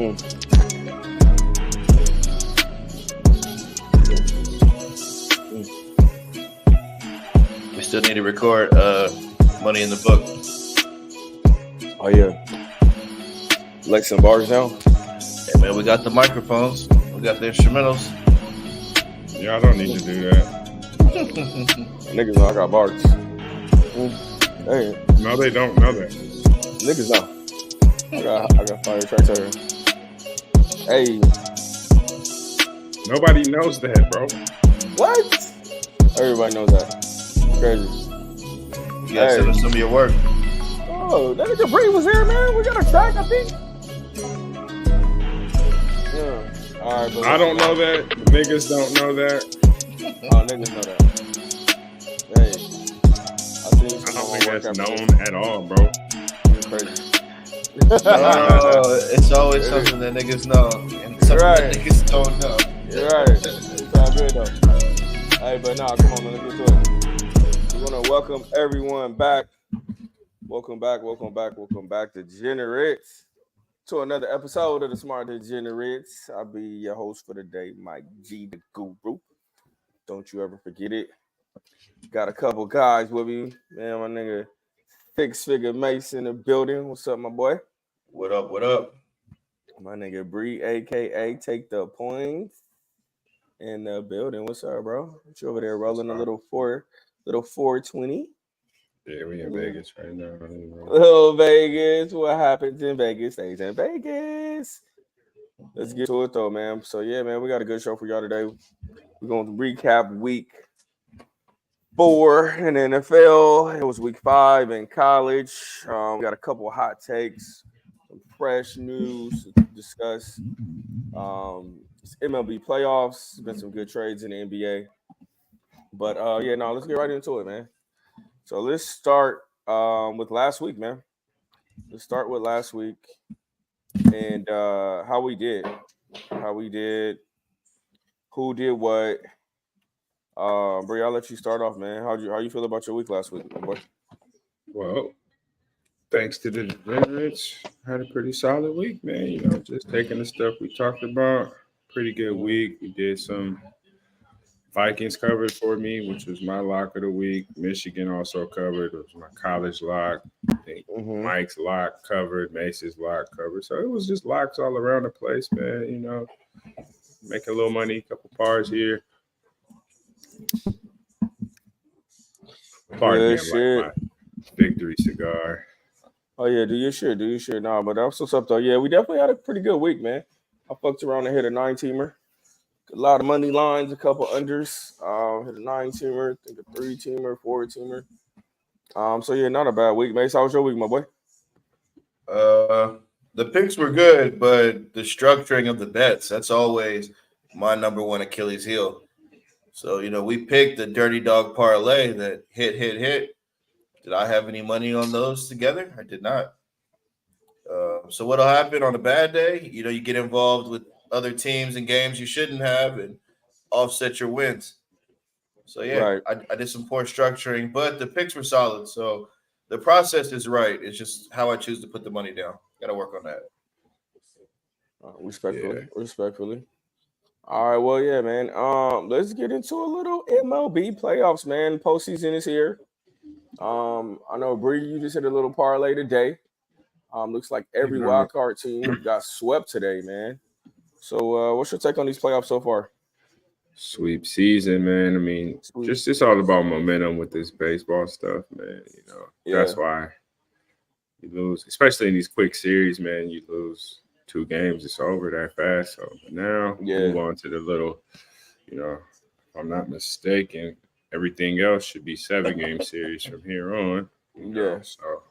We still need to record Money in the Book. Oh, yeah. Lex and bars now? Hey, man, we got the microphones. We got the instrumentals. Y'all don't need to do that. Niggas know I got bars. Hey. No, they don't know that. Niggas know. I got fire tracks over here. Hey. Nobody knows that, bro. What? Everybody knows that. Crazy. You gotta send us some of your work. Oh, that nigga Bree was here, man. We got a track, I think. Yeah. All right, but I don't know that. Niggas don't know that. Oh, niggas know that. Hey. I don't think that's known at all, bro. Crazy. It's always something that niggas know. And something that niggas don't know. You're right. It's all good, though. Hey, but nah, come on, man. Let's get to it. We're going to welcome everyone back. Welcome back, Degenerates, to another episode of the Smart Degenerates. I'll be your host for the day, Mike G, the Guru. Don't you ever forget it. Got a couple guys with me. Man, my nigga Six Figure Mace in the building. What's up, my boy? What up, what up? My nigga Bree, a.k.a. Take the Points, in the building. What's up, bro? You over there rolling a little 420? Yeah, we in Vegas right now. Oh, Vegas. What happens in Vegas stays in Vegas. Let's get to it, though, man. So, yeah, man, we got a good show for y'all today. We're going to recap week 4 in the NFL. It was week 5 in college. We got a couple of hot takes, some fresh news to discuss. It's MLB playoffs. There's been some good trades in the NBA. But, let's get right into it, man. So let's start with last week, man. Let's start with last week and how we did, who did what. Bree, I'll let you start off, man. How you feel about your week last week, my boy? Well, thanks to the Degenerates, had a pretty solid week, man. You know, just taking the stuff we talked about. Pretty good week. We did some Vikings covered for me, which was my lock of the week. Michigan also covered. It was my college lock. I think Mike's lock covered. Mace's lock covered. So it was just locks all around the place, man. You know, making a little money, a couple pars here. Pardon me, like my victory cigar. Oh, yeah, do your shit. Nah, but that's what's up, though. Yeah, we definitely had a pretty good week, man. I fucked around and hit a 9-teamer. A lot of money lines, a couple unders. Hit a 9-teamer, I think a 3-teamer, 4-teamer. So yeah, not a bad week, Mace. How was your week, my boy? The picks were good, but the structuring of the bets, that's always my number one Achilles heel. So, you know, we picked the Dirty Dog parlay that hit. Did I have any money on those together? I did not. So what'll happen on a bad day? You know, you get involved with other teams and games you shouldn't have and offset your wins. So, yeah, right. I did some poor structuring, but the picks were solid. So the process is right. It's just how I choose to put the money down. Got to work on that. Respectfully. All right, well, yeah, man. Let's get into a little MLB playoffs, man. Postseason is here. I know, Bree, you just hit a little parlay today. Looks like every wild card team got swept today, man. So, what's your take on these playoffs so far? Sweep season, man. I mean, just it's all about momentum with this baseball stuff, man. You know, that's why you lose, especially in these quick series, man. You lose 2 games, it's over that fast. So now move on to the little, you know, if I'm not mistaken, everything else should be 7-game series from here on. You know, so.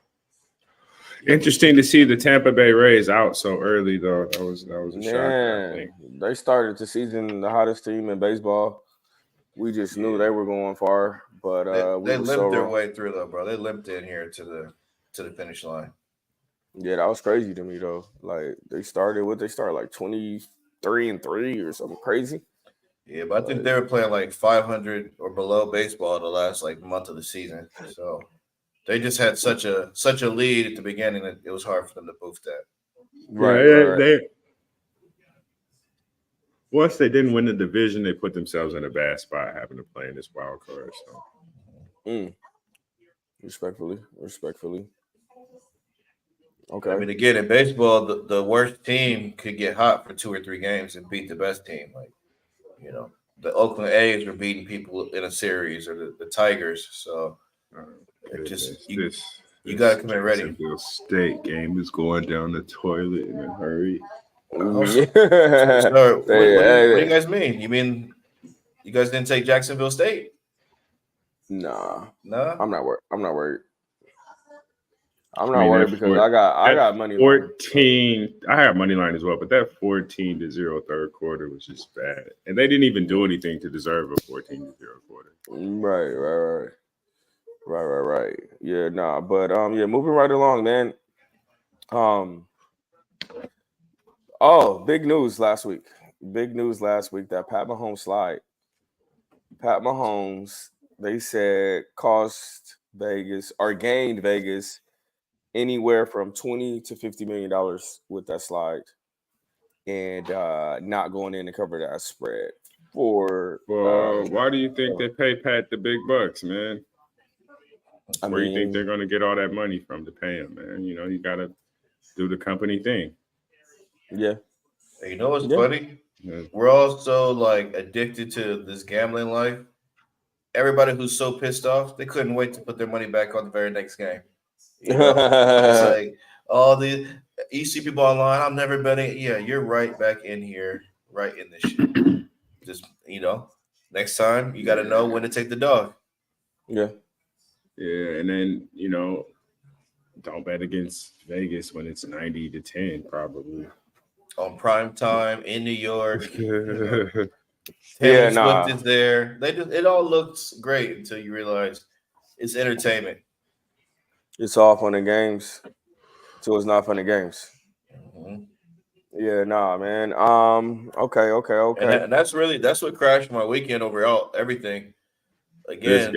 Interesting to see the Tampa Bay Rays out so early, though. That was a shock. I think they started the season the hottest team in baseball. We just knew they were going far, but they limped their way through, though, bro. They limped in here to the finish line. Yeah, that was crazy to me, though. Like they started like 23-3 or something crazy. Yeah, but I think they were playing like 500 or below baseball the last like month of the season. So. They just had such a lead at the beginning that it was hard for them to boost that. Right. once they didn't win the division, they put themselves in a bad spot having to play in this wild card. So, Respectfully. Okay. I mean, again, in baseball, the worst team could get hot for 2 or 3 games and beat the best team. Like, the Oakland A's were beating people in a series, or the Tigers. So you got to come in ready. Jacksonville State game is going down the toilet in a hurry. So, what do you guys mean? You mean you guys didn't take Jacksonville State? Nah. No, I'm not worried. I'm not worried because I got money 14. Line. I have money line as well, but that 14-0 third quarter was just bad, and they didn't even do anything to deserve a 14-0 quarter. Right. Yeah, nah, but moving right along, man. Big news last week that Pat Mahomes slide. Pat Mahomes, they said, cost Vegas or gained Vegas anywhere from $20 to $50 million with that slide, and not going in to cover that spread. Why do you think they pay Pat the big bucks, man? Where do you think they're going to get all that money from to pay him, man? You got to do the company thing. Yeah. Hey, you know what's funny? Yeah. We're all so addicted to this gambling life. Everybody who's so pissed off, they couldn't wait to put their money back on the very next game. It's like you see people online. I'm never betting. Yeah, you're right back in here, right in this shit. Just next time you got to know when to take the dog. Yeah. Yeah, and then don't bet against Vegas when it's 90-10, probably on prime time in New York. Swift is there. It all looks great until you realize it's entertainment. It's all fun and games, so it's not fun and games. Mm-hmm. Yeah, nah, man. Okay. And that's what crashed my weekend overall. Everything. Again,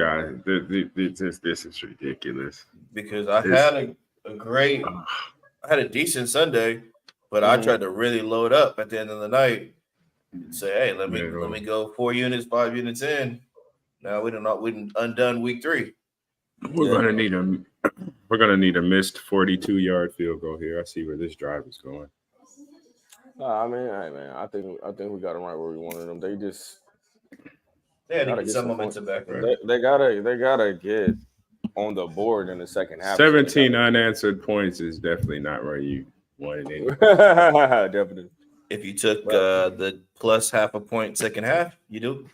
this is ridiculous. Because I had I had a decent Sunday, but I tried to really load up at the end of the night and say, "Hey, let me go 4 units, 5 units in." Now we didn't undone week 3. We're gonna need a missed 42-yard field goal here. I see where this drive is going. I think we got them right where we wanted them. They just had to get some momentum back. They gotta get on the board in the second half. 17 unanswered points is definitely not where you want it anyway. Definitely. If you took the plus half a point second half, you do.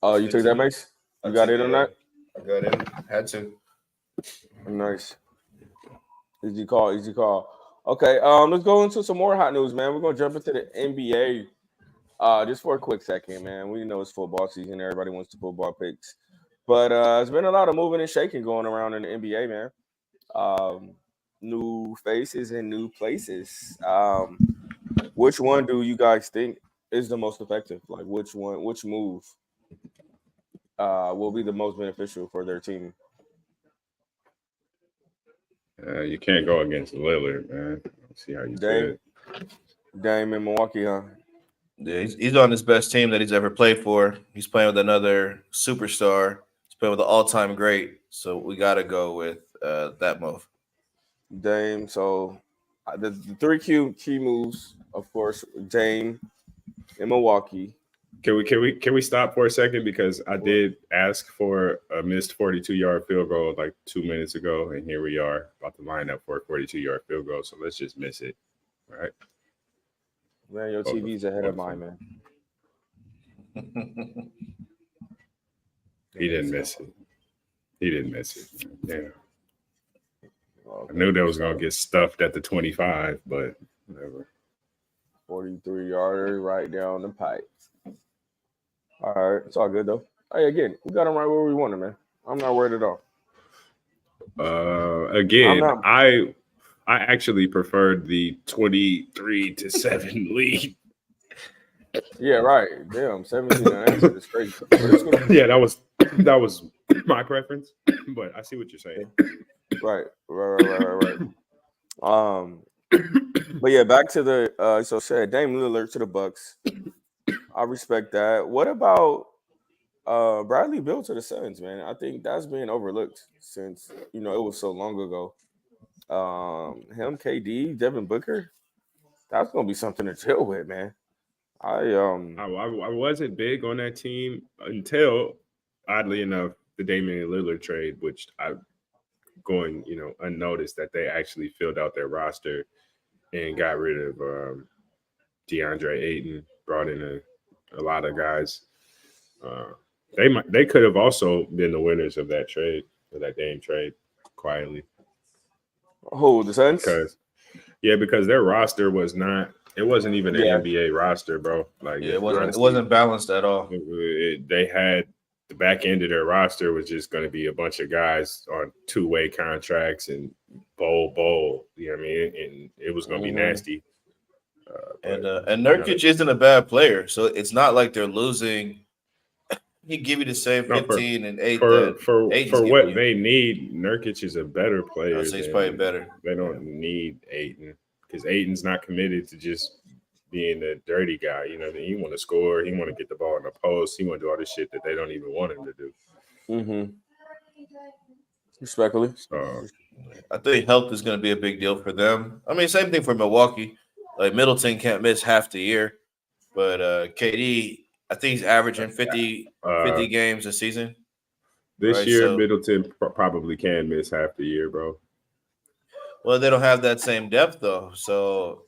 Oh, you took that, Mace? You got it on that? I got it. Had to. Nice. Easy call. Okay, let's go into some more hot news, man. We're gonna jump into the NBA. Just for a quick second, man. We know it's football season. Everybody wants the football picks. But there's been a lot of moving and shaking going around in the NBA, man. New faces and new places. Which one do you guys think is the most effective? Like which move will be the most beneficial for their team? You can't go against Lillard, man. Let's see how you do it. Dame in Milwaukee, huh? Yeah, he's on his best team that he's ever played for. He's playing with another superstar. He's playing with an all-time great. So we got to go with that move. Dame. So the 3 key moves, of course, Dame in Milwaukee. Can we stop for a second, because I did ask for a missed 42-yard field goal like 2 minutes ago, and here we are about to line up for a 42-yard field goal. So let's just miss it, all right? Man, your TV's ahead of mine, man. He didn't miss it. Yeah. Okay. I knew that was gonna get stuffed at the 25, but whatever. 43-yarder right down the pipe. All right, it's all good though. Hey, again, we got them right where we want them, man. I'm not worried at all. I actually preferred the 23-7 lead. Yeah, right. Damn, 17 answer is crazy. Yeah, that was my preference, but I see what you're saying. Right. But yeah, back to the so said Dame Lillard to the Bucks. I respect that. What about Bradley Beal to the Suns, man? I think that's been overlooked since it was so long ago. Him, KD, Devin Booker, that's gonna be something to chill with, man. I wasn't big on that team until, oddly enough, the Damian Lillard trade, which I'm going unnoticed that they actually filled out their roster and got rid of DeAndre Ayton, brought in a lot of guys. They could have also been the winners of that trade, of that Dame trade, quietly. Who, the Suns? Because their roster was not. It wasn't even an NBA roster, bro. Like it wasn't balanced at all. They had the back end of their roster was just going to be a bunch of guys on two-way contracts and bowl. You know what I mean? And it was going to be nasty. And Nurkic isn't a bad player, so it's not like they're losing. He give you the same 15 and 8 for what they need. Nurkic is a better player. So he's probably better. They don't need Ayton because Ayton's not committed to just being the dirty guy. He want to score. He want to get the ball in the post. He want to do all this shit that they don't even want him to do. Mm-hmm. Respectfully. So, I think health is going to be a big deal for them. I mean, same thing for Milwaukee. Like Middleton can't miss half the year, but KD, I think he's averaging 50 games a season. This year, Middleton probably can miss half the year, bro. Well, they don't have that same depth, though. So,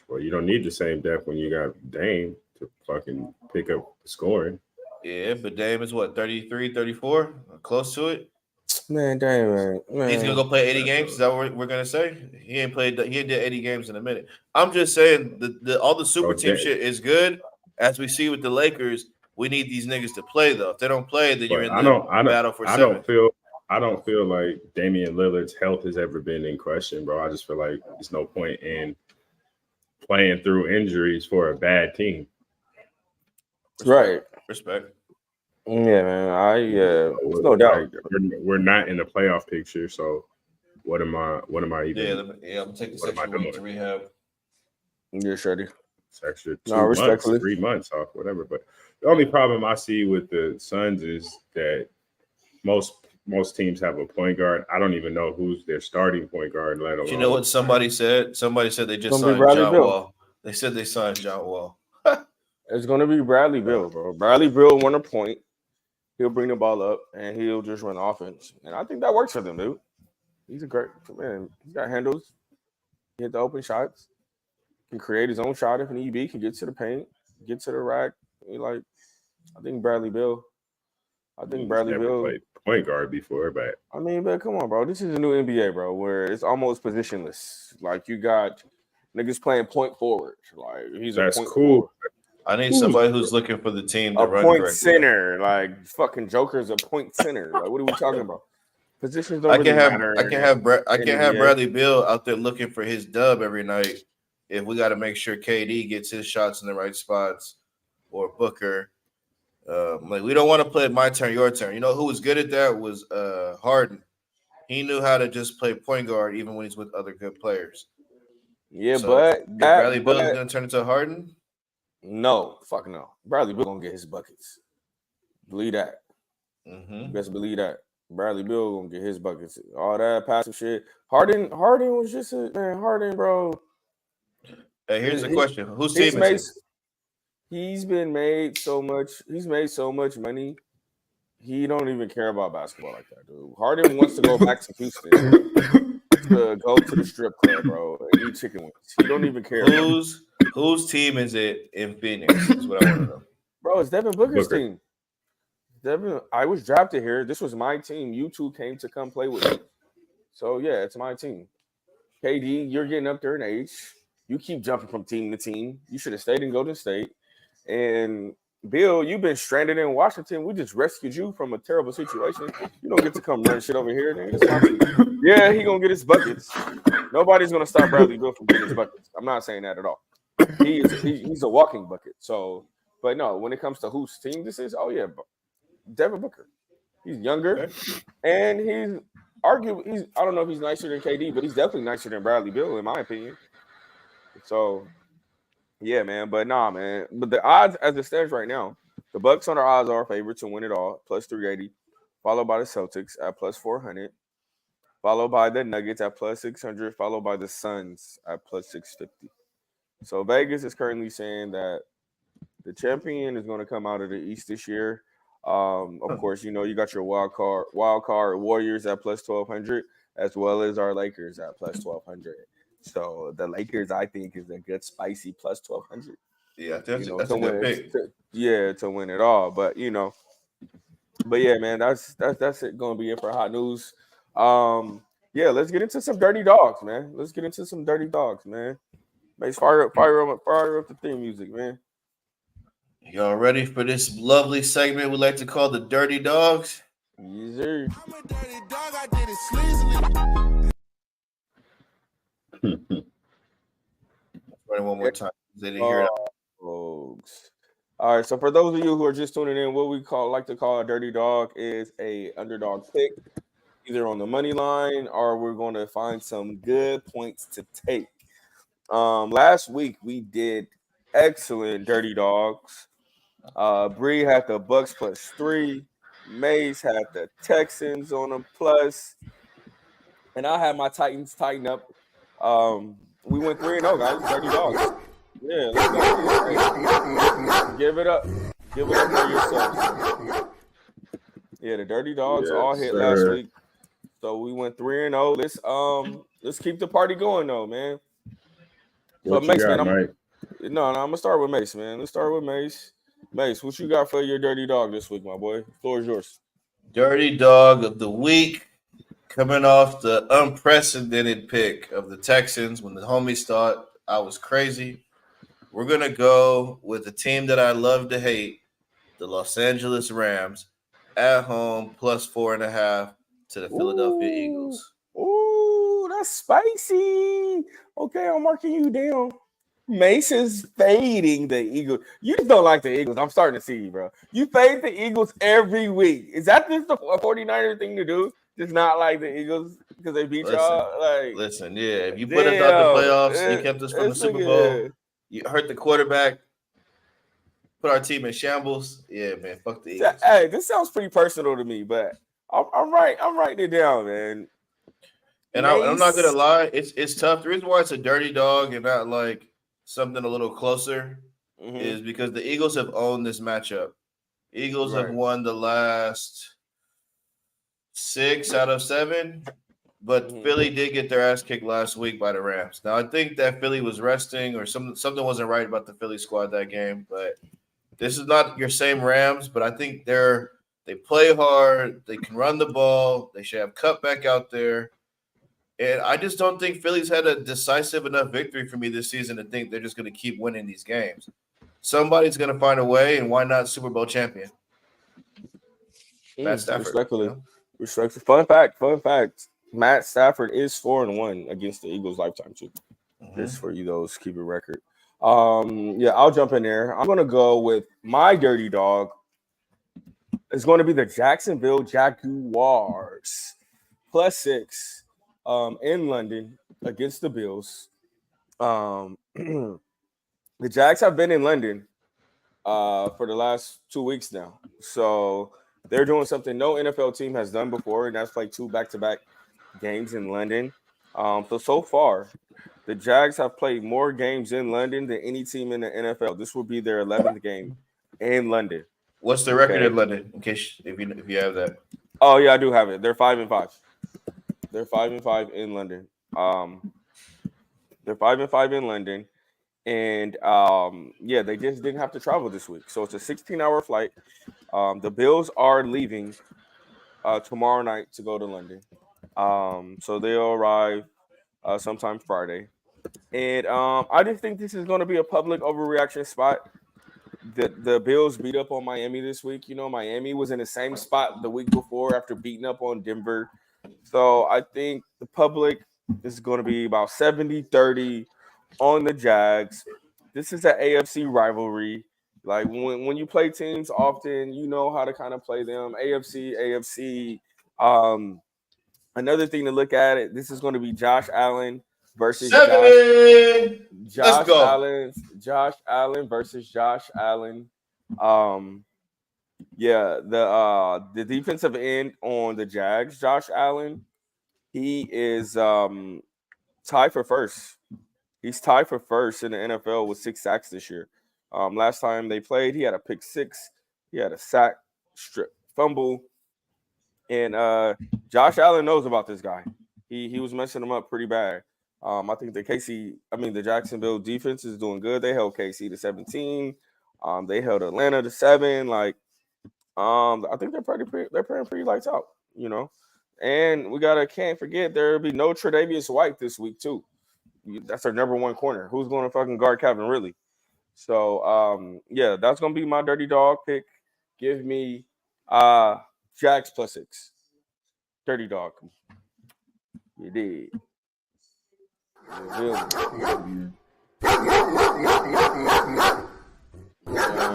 well, you don't need the same depth when you got Dame to fucking pick up the scoring. Yeah, but Dame is what, 33, 34? Close to it? Man, Dame, man. He's going to go play 80 games? Is that what we're going to say? He ain't did 80 games in a minute. I'm just saying all the super team shit is good. As we see with the Lakers, we need these niggas to play, though. If they don't play, then you're in the battle for 7. I don't feel like Damian Lillard's health has ever been in question, bro. I just feel like there's no point in playing through injuries for a bad team. Right. Respect. Yeah, man. No doubt. We're not in the playoff picture, so what am I even? I'm gonna take this extra week to rehab. You're shredded. It's extra 2 months, 3 months off, whatever. But the only problem I see with the Suns is that most teams have a point guard. I don't even know who's their starting point guard, let alone. You know what somebody said? Somebody said they just signed John Wall. They said they signed John Wall. It's going to be Bradley Beal, bro. Bradley Beal won a point. He'll bring the ball up, and he'll just run offense. And I think that works for them, dude. He's a great man. He's got handles. He hit the open shots. Can create his own shot if an EB, can get to the paint, get to the rack. I think Bradley Beal. Played point guard before, but I mean, but come on, bro. This is a new NBA, bro, where it's almost positionless. Like you got niggas playing point forward. Like that's cool. Forward. I need somebody who's looking for the team to run point correctly. Center. Like fucking Joker's a point center. Like what are we talking about? Positions don't I really matter. I can't have NBA. Bradley Beal out there looking for his dub every night. If we got to make sure KD gets his shots in the right spots, or Booker, we don't want to play my turn, your turn. You know who was good at that was Harden. He knew how to just play point guard even when he's with other good players. Yeah, so but Bradley Beal is going to turn into Harden? No, fuck no. Bradley Beal gonna get his buckets. Believe that. Mm-hmm. You best believe that. Bradley Beal gonna get his buckets. All that passive shit. Harden was just Harden, bro. Hey, here's the question: whose team is it? He's made so much money. He don't even care about basketball like that, dude. Harden wants to go back to Houston to go to the strip club, bro, and eat chicken wings. He don't even care. Whose team is it in Phoenix? Is what I want to know. Bro, it's Devin Booker's team. I was drafted here. This was my team. You two came to come play with me. So, yeah, it's my team. KD, you're getting up there in age. You keep jumping from team to team. You should have stayed in Golden State. And, Bill, you've been stranded in Washington. We just rescued you from a terrible situation. You don't get to come run shit over here. Nigga. Yeah, he going to get his buckets. Nobody's going to stop Bradley Beal from getting his buckets. I'm not saying that at all. He's a walking bucket. So, but no, when it comes to whose team this is, Devin Booker. He's younger, and I don't know if he's nicer than KD, but he's definitely nicer than Bradley Beal, in my opinion. So yeah, man. But nah, man. But the odds as it stands right now, the Bucks on our odds are favored to win it all, plus 380, followed by the Celtics at plus 400, followed by the Nuggets at plus 600, followed by the Suns at plus 650. So Vegas is currently saying that the champion is going to come out of the East this year. Of course, you know you got your wild card Warriors at plus 1,200, as well as our Lakers at plus 1,200. So the Lakers, I think, is a good spicy plus 1,200. Yeah, that's You know, a to good win pick. to win it all. But yeah, man, that's it. Going to be it for hot news. Yeah, let's get into some dirty dogs, man. Let's get into some dirty dogs, man. Let's fire up the theme music, man. Y'all ready for this lovely segment we like to call the Dirty Dogs? Yes, sir. I'm a dirty dog, I did it sleazily. Run it one more time. They didn't hear it. Folks. All right, so for those of you who are just tuning in, what we like to call a dirty dog is a underdog pick, either on the money line or we're going to find some good points to take. Last week we did excellent dirty dogs. Bree had the Bucks plus 3. Mace had the Texans on them plus, and I had my Titans tighten up. We went 3-0, guys. Dirty dogs. Yeah, let's go. Give it up. Give it up for yourselves. Yeah, the dirty dogs all hit last week, so we went 3-0. Let's keep the party going though, man. So What Mace, you got, man, Mike? I'm gonna start with Mace, man. Let's start with Mace. Mace, what you got for your dirty dog this week, my boy? The floor is yours. Dirty Dog of the week, coming off the unprecedented pick of the Texans when the homies thought I was crazy. We're going to go with a team that I love to hate, the Los Angeles Rams, at home plus 4.5 to the Philadelphia Eagles. Ooh, that's spicy. Okay, I'm marking you down. Mace is fading the Eagles. You just don't like the Eagles. I'm starting to see you, bro. You fade the Eagles every week. Is that just a 49er thing to do? Just not like the Eagles because they beat y'all? Listen, yeah. If you put us out the playoffs, you kept us from the Super Bowl. You hurt the quarterback, put our team in shambles. Yeah, man, fuck the Eagles. Hey, this sounds pretty personal to me, but I'm writing it down, man. And I'm not gonna lie, it's tough. The reason why it's a dirty dog and not like something a little closer is because the Eagles have owned this matchup. Eagles have won the last 6 out of 7, but Philly did get their ass kicked last week by the Rams. Now I think that Philly was resting or something wasn't right about the Philly squad that game, but this is not your same Rams, but I think they play hard, they can run the ball, they should have cut back out there. And I just don't think Philly's had a decisive enough victory for me this season to think they're just going to keep winning these games. Somebody's going to find a way, and why not Super Bowl champion? Matt Stafford. Respectfully. Fun fact. Matt Stafford is 4-1 against the Eagles lifetime too. Just for you those keeping record. Yeah, I'll jump in there. I'm going to go with my dirty dog. It's going to be the Jacksonville Jaguars plus 6. In London against the Bills. The Jags have been in London for the last 2 weeks now. So they're doing something no NFL team has done before, and that's play 2 back-to-back games in London. So far, the Jags have played more games in London than any team in the NFL. This will be their 11th game in London. What's the record in London, in case if you have that? Oh, yeah, I do have it. They're 5-5. They're 5-5 in London. They're 5-5 in London, and yeah, they just didn't have to travel this week. So it's a 16-hour flight. The Bills are leaving tomorrow night to go to London. So they'll arrive sometime Friday, and I just think this is going to be a public overreaction spot. The Bills beat up on Miami this week. You know, Miami was in the same spot the week before after beating up on Denver. So I think the public is going to be about 70-30 on the Jags. This is an AFC rivalry. Like when you play teams often, you know how to kind of play them. AFC. Another thing to look at it, this is going to be Josh Allen versus 7. Josh Let's go. Josh Allen versus Josh Allen. The defensive end on the Jags, Josh Allen, he is tied for first. He's tied for first in the NFL with 6 sacks this year. Last time they played, he had a pick 6, he had a sack, strip, fumble, and Josh Allen knows about this guy. He was messing him up pretty bad. I think the Jacksonville defense is doing good. They held KC to 17. They held Atlanta to 7. I think they're playing pretty lights out, you know. And we can't forget there'll be no Tre'Davious White this week too. That's our number 1 corner. Who's going to fucking guard Calvin Ridley? So that's gonna be my dirty dog pick. Give me Jags +6. Dirty dog. You did. All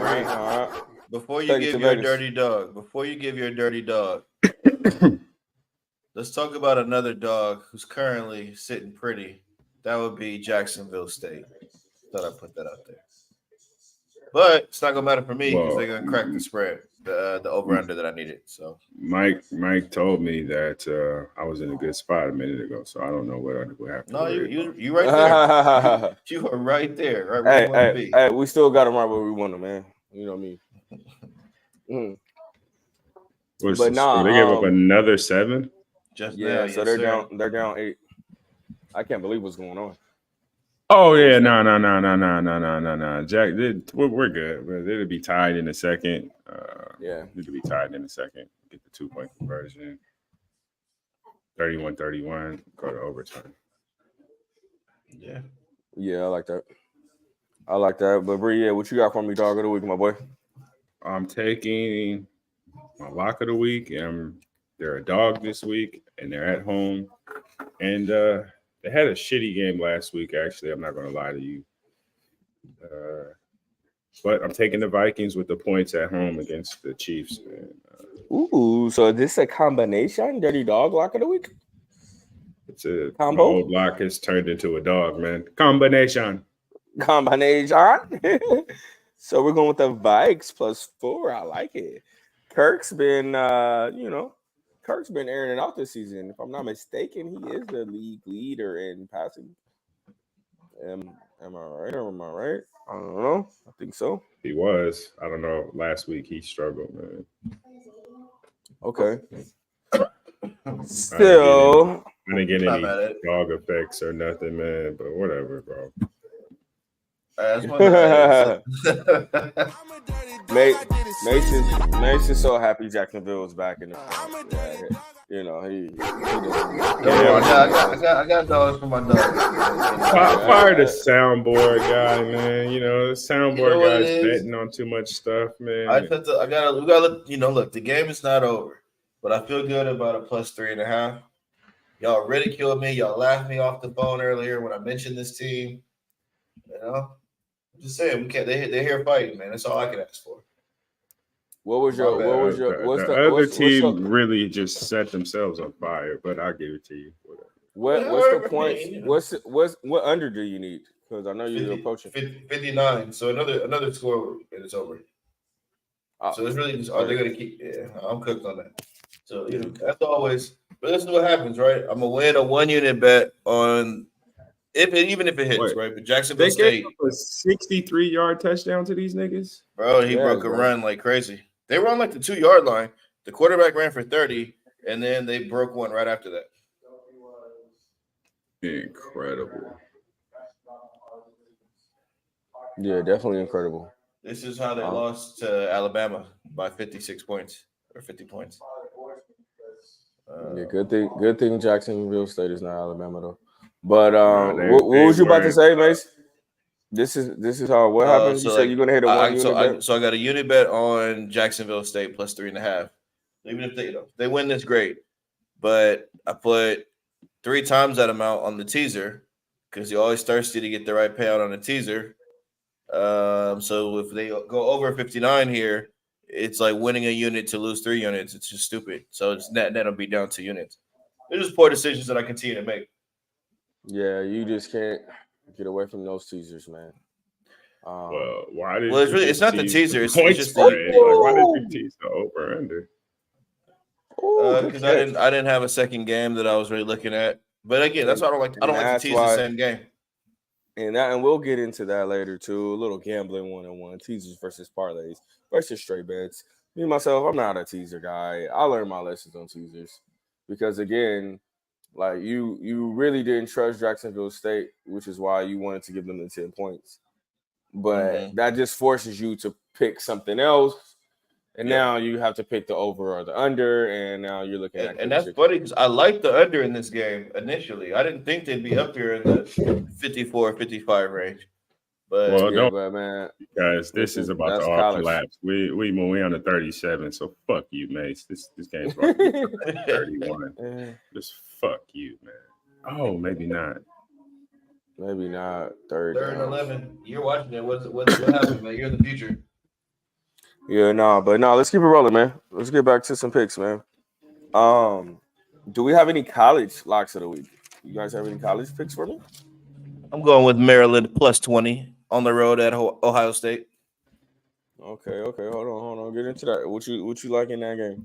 right. Before you give your dirty dog, let's talk about another dog who's currently sitting pretty. That would be Jacksonville State. Thought I'd put that out there. But it's not gonna matter for me because they're gonna crack the spread, the over/under that I needed. So Mike told me that I was in a good spot a minute ago, so I don't know what happened. No, you right there. You are right there, right where you want to be. Hey, we still got them right where we want them, man. You know what I mean? But no, they gave up another 7. Just now, so they're down. They're down 8. I can't believe what's going on. Oh yeah, no. Jack, we're good. It'll be tied in a second. It'll be tied in a second. Get the 2-point conversion. 31-31. Go to overtime. Yeah, I like that. But Bree, what you got for me, dog of the week, my boy? I'm taking my lock of the week. They're a dog this week, and they're at home, and they had a shitty game last week, actually. I'm not going to lie to you. But I'm taking the Vikings with the points at home against the Chiefs, man. So is this a combination? Dirty dog lock of the week? It's a combo. My old lock has turned into a dog, man. Combination. So we're going with the Vikes +4. I like it. Kirk's been airing it out this season. If I'm not mistaken, he is the league leader in passing. Am I right or am I right? I don't know. I think so. He was. I don't know. Last week he struggled, man. Okay. Still, I didn't get any dog effects or nothing, man. But whatever, bro. Mason's so happy Jacksonville is back in the game. You know, he I got dollars for my dog. Fire the soundboard guy, man. You know, the soundboard guy's betting on too much stuff, man. We gotta look, the game is not over, but I feel good about a +3.5. Y'all ridiculed me, y'all laughed me off the phone earlier when I mentioned this team. You know, I'm just saying we can't. They're here fighting, man. That's all I can ask for. The other team really just set themselves on fire, but I'll give it to you. What's the points? What under do you need? Because I know you're approaching 59. So another score and it's over. So it's really just, are they going to keep? Yeah, I'm cooked on that. So that's always. But this is what happens, right? I'm gonna win a 1-unit bet on even if it hits, right? But Jacksonville State gave a 63-yard touchdown to these niggas, bro. He broke a run like crazy. They were on like the 2-yard line. The quarterback ran for 30, and then they broke one right after that. Incredible. Yeah, definitely incredible. This is how they lost to Alabama by 56 points or 50 points. Good thing Jacksonville State is not Alabama though. But what was you about to say, Mace? This is how what happens. You said you're gonna hit a 1 unit bet. So I got a unit bet on Jacksonville State +3.5. Even if they win this, great. But I put 3 times that amount on the teaser because you're always thirsty to get the right payout on the teaser. So if they go over 59 here, it's like winning a unit to lose 3 units. It's just stupid. So it's net will be down 2 units. They're just poor decisions that I continue to make. Yeah, you just can't get away from those teasers, man. Well, why did it's not the teaser. It's point just spread? the Like, why did you tease the over under? because I didn't have a second game that I was really looking at. But again, that's why I don't like to tease the same game. And we'll get into that later too. A little gambling 101, teasers versus parlays versus straight bets. Me myself, I'm not a teaser guy. I learned my lessons on teasers because again, like you really didn't trust Jacksonville State, which is why you wanted to give them the 10 points. But that just forces you to pick something else. And now you have to pick the over or the under, and now you're looking at. And that's funny because I liked the under in this game initially. I didn't think they'd be up here in the 54-55 range. But man, guys, this is about to all collapse. We on the 37, so fuck you, Mace. This game's about to be 31. Just fuck you, man. Oh, maybe not. Maybe not. Third and 11. You're watching it. What happened, man? You're in the future. Yeah, let's keep it rolling, man. Let's get back to some picks, man. Do we have any college locks of the week? You guys have any college picks for me? I'm going with Maryland plus 20 on the road at Ohio State. Okay. Hold on. Get into that. What you like in that game?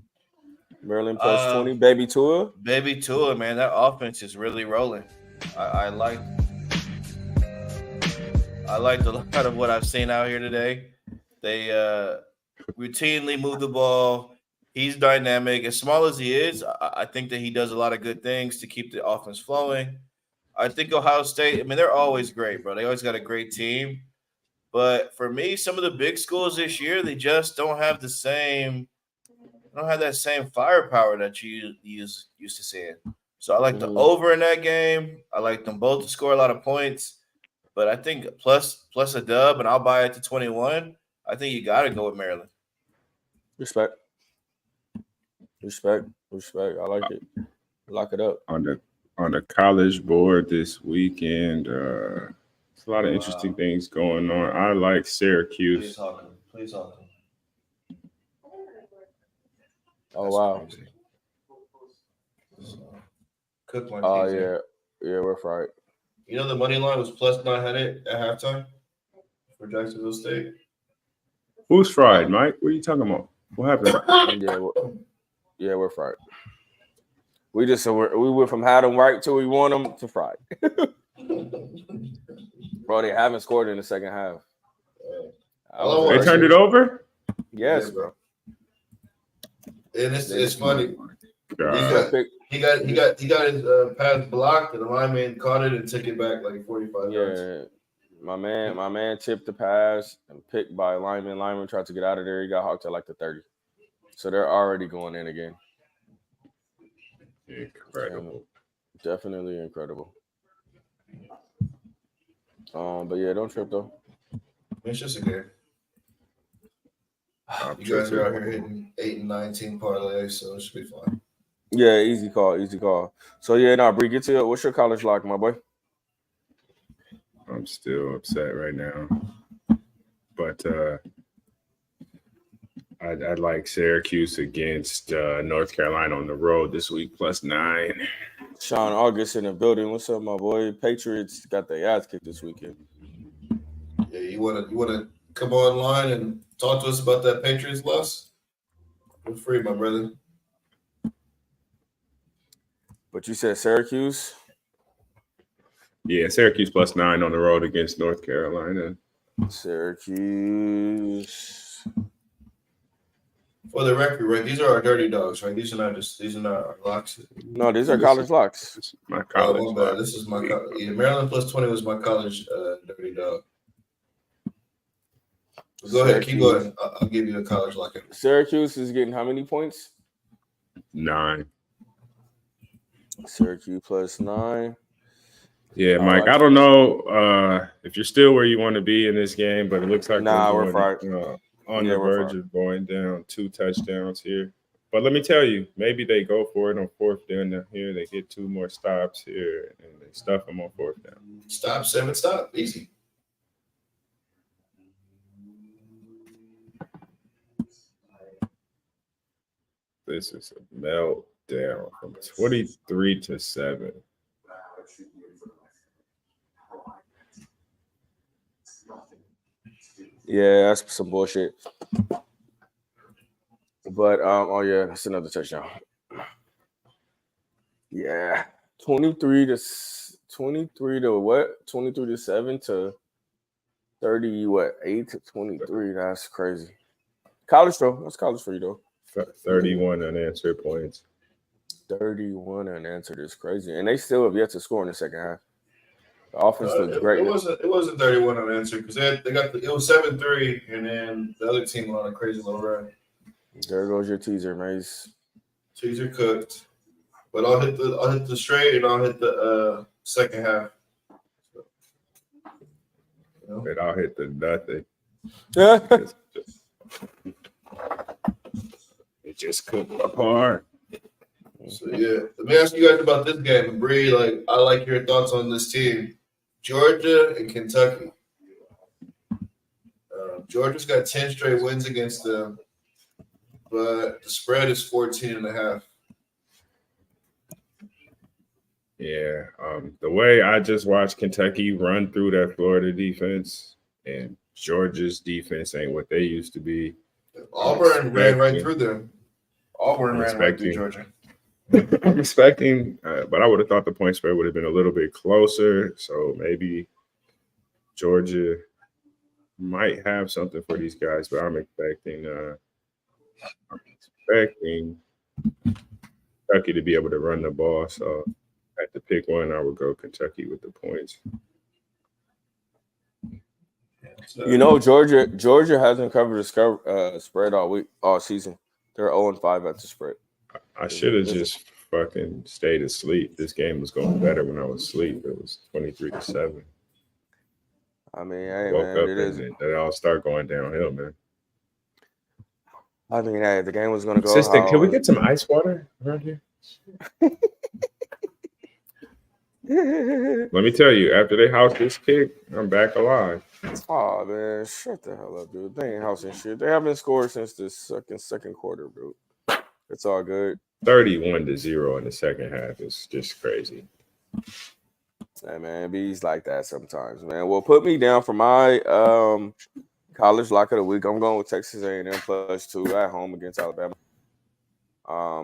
Maryland plus 20. Baby Tua, man. That offense is really rolling. I like a lot of what I've seen out here today. They routinely move the ball. He's dynamic. As small as he is, I think that he does a lot of good things to keep the offense flowing. I think Ohio State, I mean, they're always great, bro. They always got a great team. But for me, some of the big schools this year, they just don't have that same firepower that you used to seeing. So I like the over in that game. I like them both to score a lot of points. But I think plus a dub, and I'll buy it to 21. I think you got to go with Maryland. Respect. I like it. Lock it up. On the college board this weekend, there's a lot of interesting things going on. I like Syracuse. Please talk. Oh, wow. Yeah, we're fried. You know the money line was plus 900 at halftime for Jacksonville State. Who's fried, Mike? What are you talking about? What happened? Yeah, we're fried. We went from had them right till we want them to fried. Bro, they haven't scored in the second half. They turned it over? Yes, bro. And it's funny. He got his pass blocked, and the lineman caught it and took it back like 45 yards. Yeah, my man tipped the pass and picked by lineman. Lineman tried to get out of there. He got hawked at like the 30. So they're already going in again. Incredible. Definitely incredible. But yeah, don't trip though. It's just a game. You guys are out here hitting 8 and 19 parlays, so it should be fine. Yeah, easy call. So yeah, Bree, get to it. What's your college lock, my boy? I'm still upset right now, but I'd like Syracuse against North Carolina on the road this week plus 9. Sean August in the building. What's up, my boy? Patriots got their ass kicked this weekend. Yeah, you wanna come online and talk to us about that Patriots loss? Feel free, my brother. But you said Syracuse? Yeah, Syracuse plus 9 on the road against North Carolina. Syracuse. For the record, right? These are our dirty dogs, right? These are not our locks. No, these are college locks. This is my college. Oh, my bad. This is my college. Yeah, Maryland plus 20 was my college dirty dog. Go ahead, keep going. I'll give you a college lock. Syracuse is getting how many points? 9. Syracuse plus 9. Yeah, Mike. I don't know if you're still where you want to be in this game, but it looks like we're on the verge of going down 2 touchdowns here. But let me tell you, maybe they go for it on 4th down here. They get 2 more stops here, and they stuff them on 4th down. Stop, 7 stop, easy. This is a meltdown from 23-7. Yeah, that's some bullshit. But oh yeah, that's another touchdown. Yeah, 23 to what? 23 to 7 to 30 what? 8 to 23. That's crazy. College though. That's college for you though. 31 unanswered points. 31 unanswered is crazy, and they still have yet to score in the second half. The offense looks great. It wasn't 31 unanswered because they got it was 7-3, and then the other team on a crazy little run. There goes your teaser, Mace. Teaser cooked, but I'll hit the straight and I'll hit the second half. So, And I'll hit the nothing. It just cooked apart. So yeah, let me ask you guys about this game, Bree. I like your thoughts on this team, Georgia and Kentucky. Georgia's got 10 straight wins against them, but the spread is 14.5. Yeah, the way I just watched Kentucky run through that Florida defense, and Georgia's defense ain't what they used to be. Auburn ran right through them. Auburn ran right through Georgia. I'm expecting, but I would have thought the point spread would have been a little bit closer. So maybe Georgia might have something for these guys, but I'm expecting Kentucky to be able to run the ball. So I had to pick one. I would go Kentucky with the points. You know, Georgia hasn't covered the spread all season. They're 0-5 at the spread. I should have just fucking stayed asleep. This game was going better when I was asleep. It was 23-7. I mean, hey, woke man, up it is. and it all start going downhill, man. I mean, hey, the game was going to go. Assistant, can we get some ice water around here? Let me tell you, after they house this kick, I'm back alive. Oh man, shut the hell up, dude. They ain't housing shit. They haven't scored since the second quarter, bro. It's all good. 31-0 in the second half is just crazy. Hey man, it be like that sometimes, man. Well, put me down for my college lock of the week. I'm going with Texas A&M +2 at home against Alabama.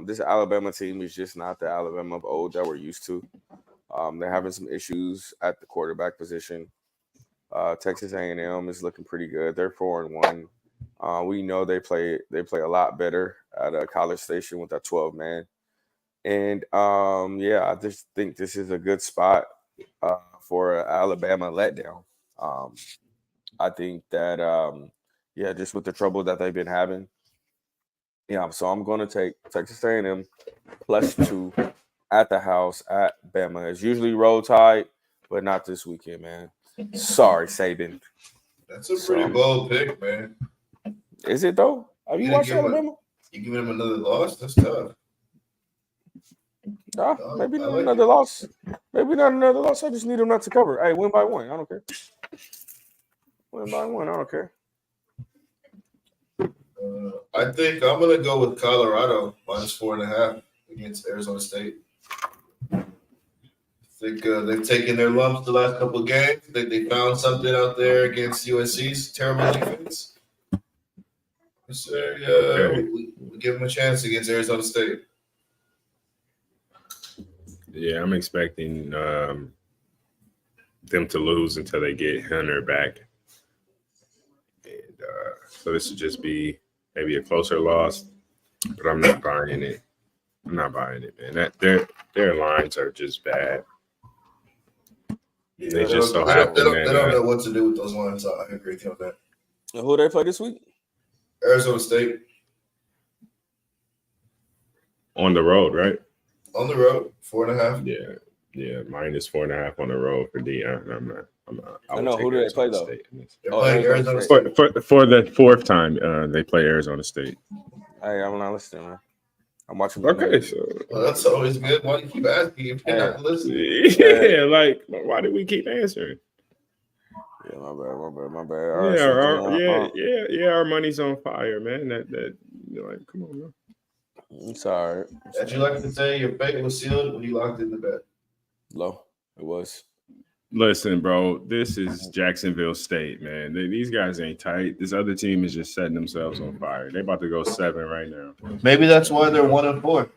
This Alabama team is just not the Alabama of old that we're used to. They're having some issues at the quarterback position. Texas A&M is looking pretty good. They're 4-1. We know they play a lot better at a College Station with that 12-man. And I just think this is a good spot for an Alabama letdown. I think that just with the trouble that they've been having. Yeah, so I'm going to take Texas A&M +2 at the house at Bama. It's usually roll tide, but not this weekend, man. Sorry, Saban. That's a pretty bold pick, man. Is it though? Have you watched Alabama? You giving him another loss? That's tough. Maybe not another loss. Maybe not another loss. I just need them not to cover. Hey, win by one. I don't care. Win by one. I don't care. I think I'm gonna go with Colorado -4.5 against Arizona State. I think they've taken their lumps the last couple of games. They found something out there against USC's terrible defense. So we give them a chance against Arizona State. Yeah, I'm expecting them to lose until they get Hunter back. And so this would just be maybe a closer loss, but I'm not buying it. I'm not buying it, man. That their lines are just bad. Yeah, they just so happen they don't know what to do with those lines. I agree with you on that. And who they play this week? Arizona State. On the road, right? On the road, 4.5. Yeah, -4.5 on the road for Dion. I'm not. I know who do they play though? They're playing Arizona State. For the fourth time, they play Arizona State. Hey, I'm not listening, man. I'm watching. Okay, so that's always good. Why do you keep asking if you're not listening? Yeah, like why do we keep answering? Yeah, my bad. All right, our money's on fire, man. That you're like, come on, man. It's all right. Did you like to say your fate was sealed when you locked in the bet? Low. It was. Listen, bro, this is Jacksonville State, man. These guys ain't tight. This other team is just setting themselves on fire. They about to go 7 right now. Maybe that's why they're 1-4.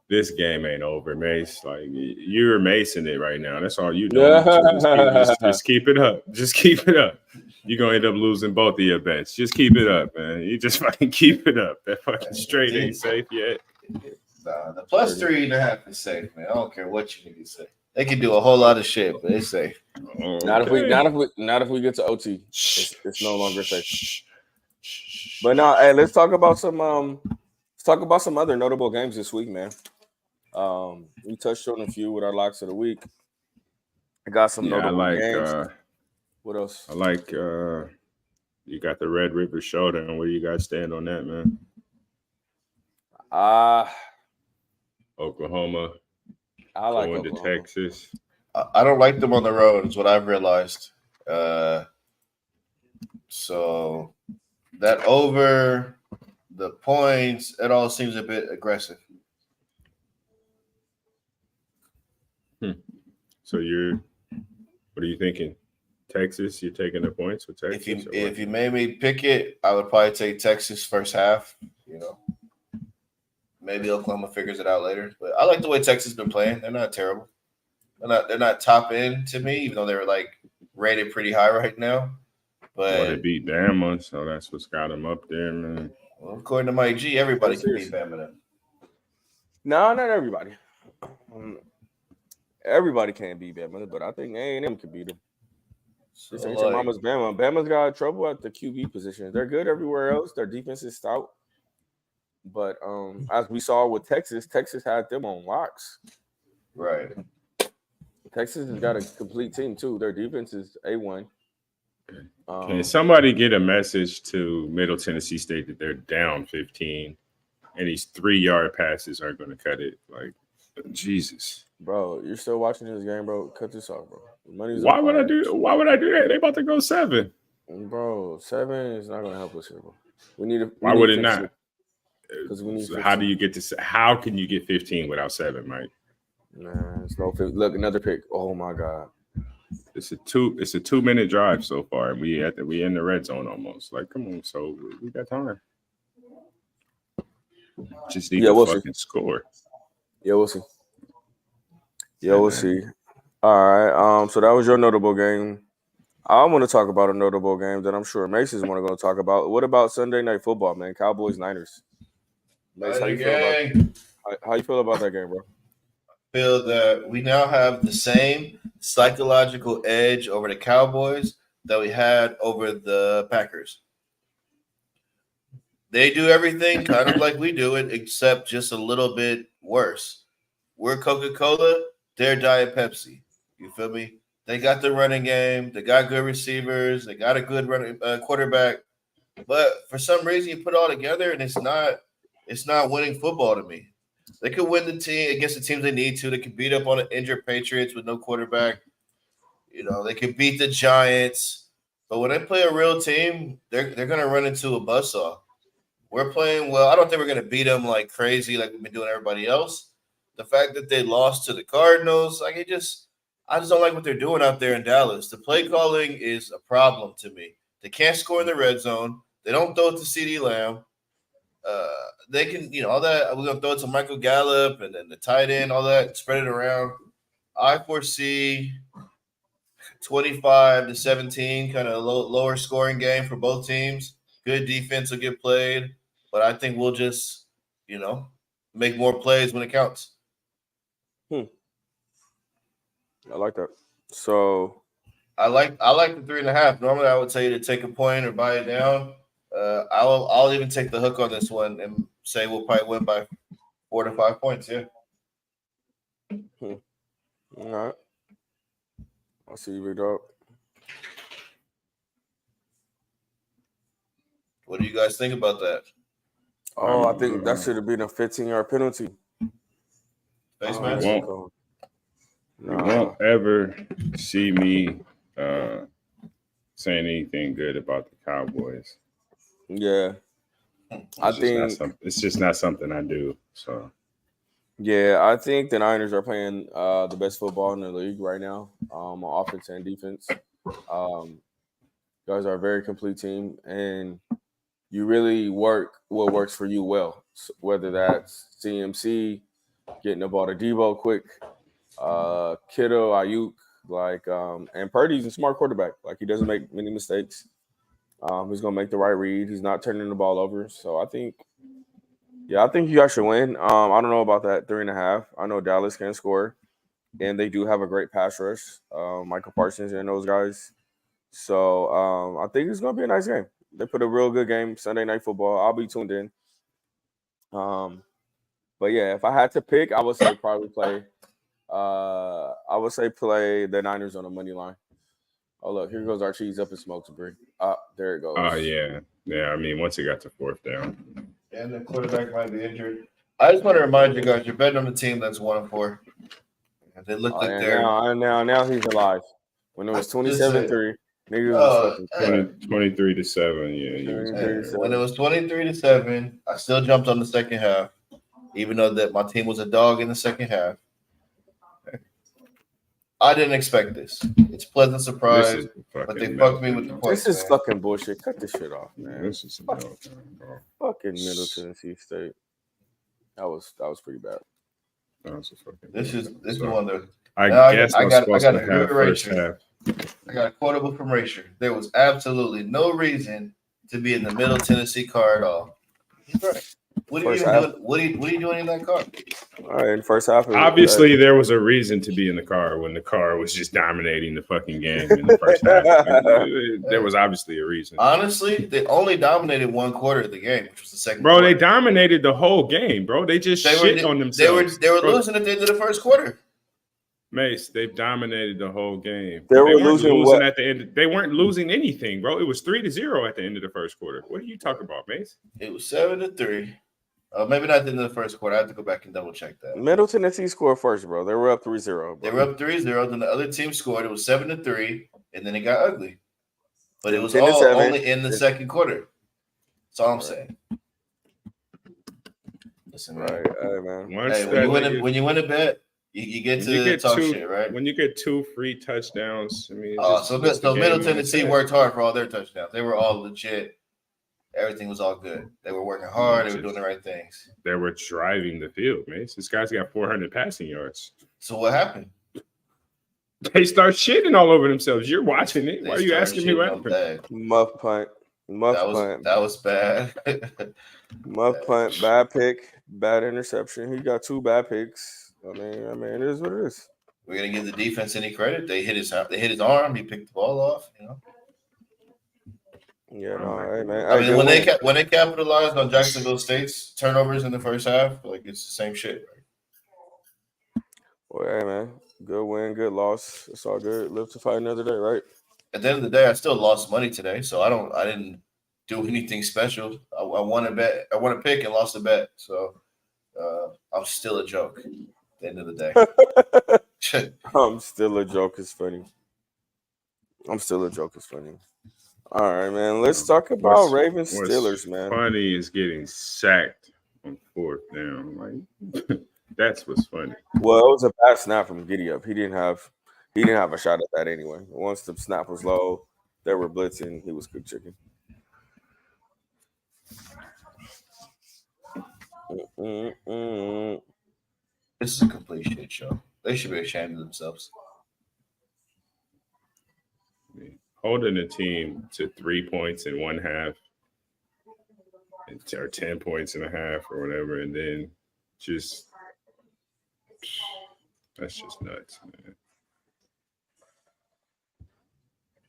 This game ain't over, Mace. Like, you're macing it right now. That's all you doing. Just keep it up. Just keep it up. You're going to end up losing both of your bets. Just keep it up, man. You just fucking keep it up. That fucking straight ain't safe yet. Nah, the plus 3.5 is safe, man. I don't care what you niggas say. They can do a whole lot of shit, but it's safe. Okay. Not if we get to OT. It's no longer safe. But now, hey, let's talk about some other notable games this week, man. We touched on a few with our locks of the week. I got some notable games. What else? I like you got the Red River Showdown. Where you guys stand on that, man? Oklahoma. I like going Oklahoma. to Texas. I don't like them on the road, is what I've realized. So that over the points, it all seems a bit aggressive. So what are you thinking? Texas? You're taking the points with Texas? If you made me pick it, I would probably take Texas first half. You know, maybe Oklahoma figures it out later. But I like the way Texas has been playing. They're not terrible. They're not top end to me, even though they're like rated pretty high right now. But they beat Bama, so that's what's got them up there, man. Well, according to Mike G, everybody can beat Bama now. No, not everybody. Everybody can't beat Bama, but I think A&M can beat them. So This ain't your mama's Bama. Bama's got trouble at the QB position. They're good everywhere else. Their defense is stout. But as we saw with Texas had them on locks. Right. Texas has got a complete team, too. Their defense is A1. Can somebody get a message to Middle Tennessee State that they're down 15 and these 3-yard passes aren't going to cut it? Like, Jesus. Bro, you're still watching this game, bro. Cut this off, bro. Why would I do that? They about to go 7. Bro, 7 is not going to help us here, bro. Why would it not? Because we need. So how do you get to? How can you get 15 without 7, Mike? Nah, it's no. Look, another pick. Oh my God. It's a 2-minute drive so far, and we in the red zone almost. Like, come on, so we got time. Just need to fucking score. Yeah, we'll see. We'll see. All right. So that was your notable game. I want to talk about a notable game that I'm sure Macy's want to go talk about. What about Sunday Night Football, man? Cowboys Niners. Mace, how you feel about that game, bro? I feel that we now have the same psychological edge over the Cowboys that we had over the Packers. They do everything kind of like we do it, except just a little bit worse. We're Coca-Cola, they're Diet Pepsi. You feel me? They got the running game. They got good receivers. They got a good running quarterback. But for some reason, you put it all together, and it's not winning football to me. They could win the team against the teams they need to. They could beat up on the injured Patriots with no quarterback. You know, they could beat the Giants. But when they play a real team, they're going to run into a buzzsaw. We're playing well. I don't think we're going to beat them like crazy like we've been doing everybody else. The fact that they lost to the Cardinals, I just don't like what they're doing out there in Dallas. The play calling is a problem to me. They can't score in the red zone. They don't throw it to CeeDee Lamb. They can, all that. We're going to throw it to Michael Gallup and then the tight end, all that, spread it around. I foresee 25-17, kind of lower scoring game for both teams. Good defense will get played, but I think we'll just, make more plays when it counts. I like that. So I like the 3.5. Normally, I would tell you to take a point or buy it down. I'll even take the hook on this one and say we'll probably win by 4 to 5 points. Yeah. All right. I'll see you, big dog. What do you guys think about that? Oh, I think that should have been a 15-yard penalty. Face mask? You won't ever see me saying anything good about the Cowboys. Yeah. I think it's just not something I do. So Yeah, I think the Niners are playing the best football in the league right now, on offense and defense. Guys are a very complete team, and you really work what works for you well. So whether that's CMC, getting the ball to Debo quick, Kittle, Ayuk, and Purdy's a smart quarterback. Like, he doesn't make many mistakes. He's gonna make the right read. He's not turning the ball over. So I think you guys should win. I don't know about that 3.5. I know Dallas can score, and they do have a great pass rush. Michael Parsons and those guys. So I think it's gonna be a nice game. They put a real good game Sunday Night Football. I'll be tuned in. But yeah, if I had to pick, I would say probably play. Play the Niners on the money line. Oh, look, here goes our cheese up in smoke to bring. There it goes. Oh yeah. I mean, once it got to 4th down, and the quarterback might be injured. I just want to remind you guys, you're betting on the team that's 1-4. They look like they're now he's alive. When it was 27-3, niggas was fucking 23-7. Yeah, when it was 23-7, I still jumped on the second half, even though that my team was a dog in the second half. I didn't expect this. It's a pleasant surprise, but they fucked me with the points. This is fucking bullshit. Cut this shit off, man. This is bro. Fucking Middle Tennessee State. That was pretty bad. This is one of the. I got a erasure. I got a quotable from Erasure. There was absolutely no reason to be in the Middle Tennessee car at all. He's right. What are you doing? What are you doing in that car? All right, in the first half. Obviously, there was a reason to be in the car when the car was just dominating the fucking game in the first half. There was obviously a reason. Honestly, they only dominated one quarter of the game, which was the second. Bro, quarter. They dominated the whole game, bro. They just shit on themselves. They were losing at the end of the first quarter. Mace, they dominated the whole game. They were losing at the end. They weren't losing anything, bro. It was 3-0 at the end of the first quarter. What are you talking about, Mace? It was 7-3. Maybe not at the end of the first quarter. I have to go back and double check that. Middle Tennessee scored first, bro. They were up 3-0. Bro. They were up 3-0. Then the other team scored. It was 7-3, and then it got ugly. But it was all only in the second quarter. That's all I'm saying. Listen, man. Right, hey, man. Hey, when you win a bet, you get to talk shit, right? When you get 2 free touchdowns, I mean. So Middle Tennessee worked hard for all their touchdowns. They were all legit. Everything was all good. They were working hard. They were doing the right things. They were driving the field, man. This guy's got 400 passing yards. So what happened? They start shitting all over themselves. You're watching it. Why are you asking me what happened? Muff punt. That was bad. Muff punt. Bad pick. Bad interception. He got 2 bad picks. I mean, it is what it is. We're gonna give the defense any credit. They hit his arm. He picked the ball off. Yeah, no, hey, man. I mean, when they capitalized on Jacksonville State's turnovers in the first half, it's the same shit, right? Well, hey, man, good win, good loss. It's all good. Live to fight another day, right? At the end of the day, I still lost money today, so I didn't do anything special. I won a bet. I won a pick and lost a bet, so I'm still a joke. At the end of the day, I'm still a joke. Is funny. All right, man. Let's talk about Ravens Steelers, man. Funny is getting sacked on 4th down. Like that's what's funny. Well, it was a bad snap from Giddy Up. He didn't have a shot at that anyway. Once the snap was low, they were blitzing. He was good chicken. This is a complete shit show. They should be ashamed of themselves. Holding a team to 3 points in one half, or 10 points in a half, or whatever, and then that's just nuts, man.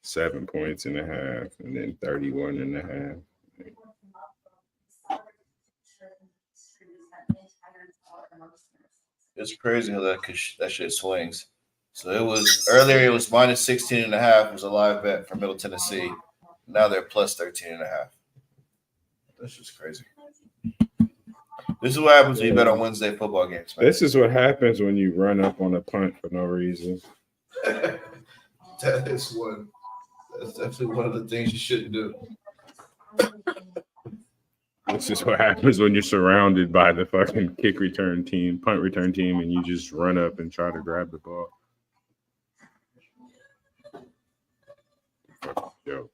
7 points in a half, and then 31 and a half. It's crazy how that shit swings. So it was earlier. It was minus 16 and a half. It was a live bet for Middle Tennessee. Now they're plus 13 and a half. That's just crazy. This is what happens when you bet on Wednesday football games, man. This is what happens when you run up on a punt for no reason. That's definitely one of the things you shouldn't do. This is what happens when you're surrounded by the fucking kick return team, punt return team, and you just run up and try to grab the ball. Yo.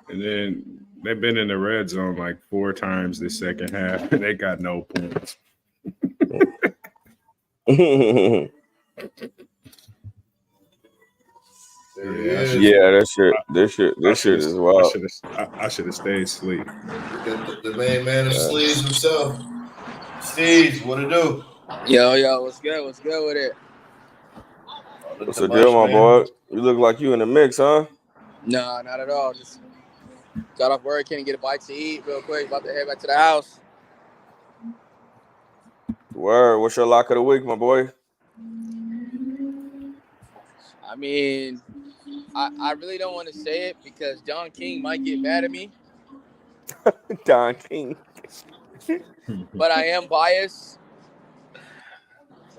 And then they've been in the red zone like 4 times this second half, and they got no points. Yeah, this shit is wild. I should have stayed asleep. The main man of Sleeves himself. Steez, what it do? Yo, what's good? What's good with it? What's the deal, my boy? You look like you in the mix, huh? No, not at all. Just got off work, can't get a bite to eat real quick. About to head back to the house. Word. What's your lock of the week, my boy? I mean, I really don't want to say it because Don King might get mad at me. Don King. But I am biased.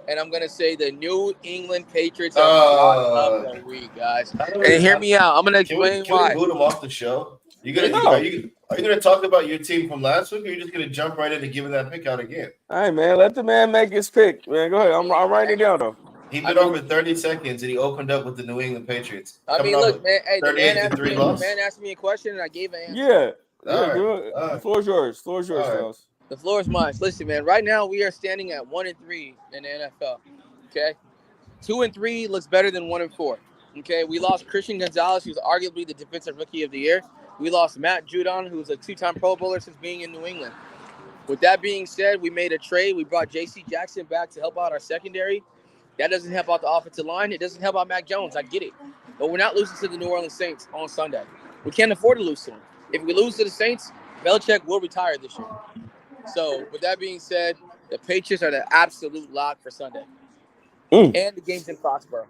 And I'm going to say the New England Patriots are my lock of the week, guys. And hear me out. I'm going to explain why. Can we boot him off the show? Are you gonna talk about your team from last week, or are you just gonna jump right into giving that pick out again? All right, man. Let the man make his pick, man. Go ahead. I'm writing it down though. He been over 30 seconds and he opened up with the New England Patriots. I mean, look, man. Hey, the man asked me a question and I gave an answer. Yeah. Right. The floor is yours. Fellas. The floor is mine. Listen, man. Right now we are standing at 1-3 in the NFL. Okay, 2-3 looks better than 1-4. Okay, we lost Christian Gonzalez, who's arguably the defensive rookie of the year. We lost Matt Judon, who's a 2-time Pro Bowler since being in New England. With that being said, we made a trade. We brought J.C. Jackson back to help out our secondary. That doesn't help out the offensive line. It doesn't help out Mac Jones. I get it. But we're not losing to the New Orleans Saints on Sunday. We can't afford to lose to them. If we lose to the Saints, Belichick will retire this year. So, with that being said, the Patriots are the absolute lock for Sunday. And the game's in Foxborough.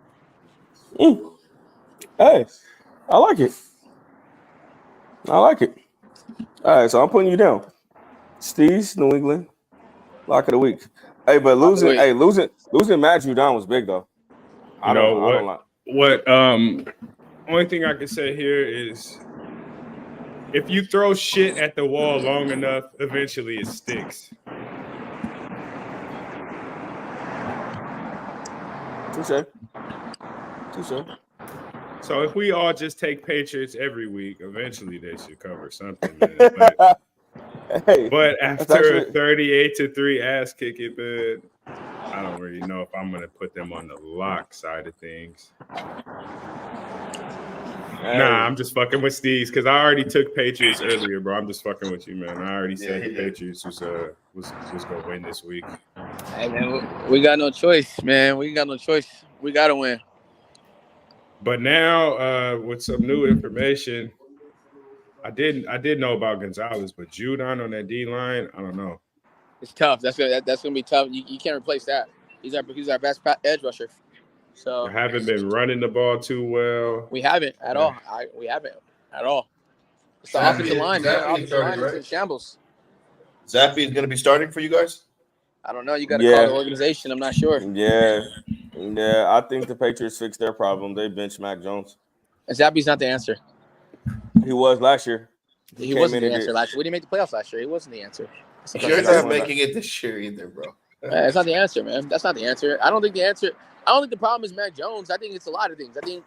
Hey, I like it. All right, so I'm putting you down. Steve's New England, lock of the week. Hey, but losing Matt Judon was big though. I don't like. What only thing I can say here is if you throw shit at the wall long enough, eventually it sticks. Touché. So if we all just take Patriots every week, eventually they should cover something. Man. But after a 38-3 ass kicking, man, I don't really know if I'm gonna put them on the lock side of things. Nah, I'm just fucking with Steve's because I already took Patriots earlier, bro. I'm just fucking with you, man. I already said the Patriots was gonna win this week. Hey man, we got no choice, man. We got no choice. We gotta win. But now, with some new information, I did know about Gonzalez, but Judon on that D line, I don't know. It's tough. That's gonna be tough. You can't replace that. He's our best edge rusher. So I haven't been running the ball too well. We haven't at all. We haven't at all. It's the offensive line, man. The offensive line is in shambles. Zappy is going to be starting for you guys? I don't know. You got to call the organization. I'm not sure. Yeah. I think the Patriots fixed their problem. They benched Mac Jones. And Zappy's not the answer. He was last year. He wasn't the answer last year. We didn't make the playoffs last year. He wasn't the answer. You're not making it this year either, bro. It's not the answer, man. That's not the answer. I don't think the problem is Mac Jones. I think it's a lot of things. I think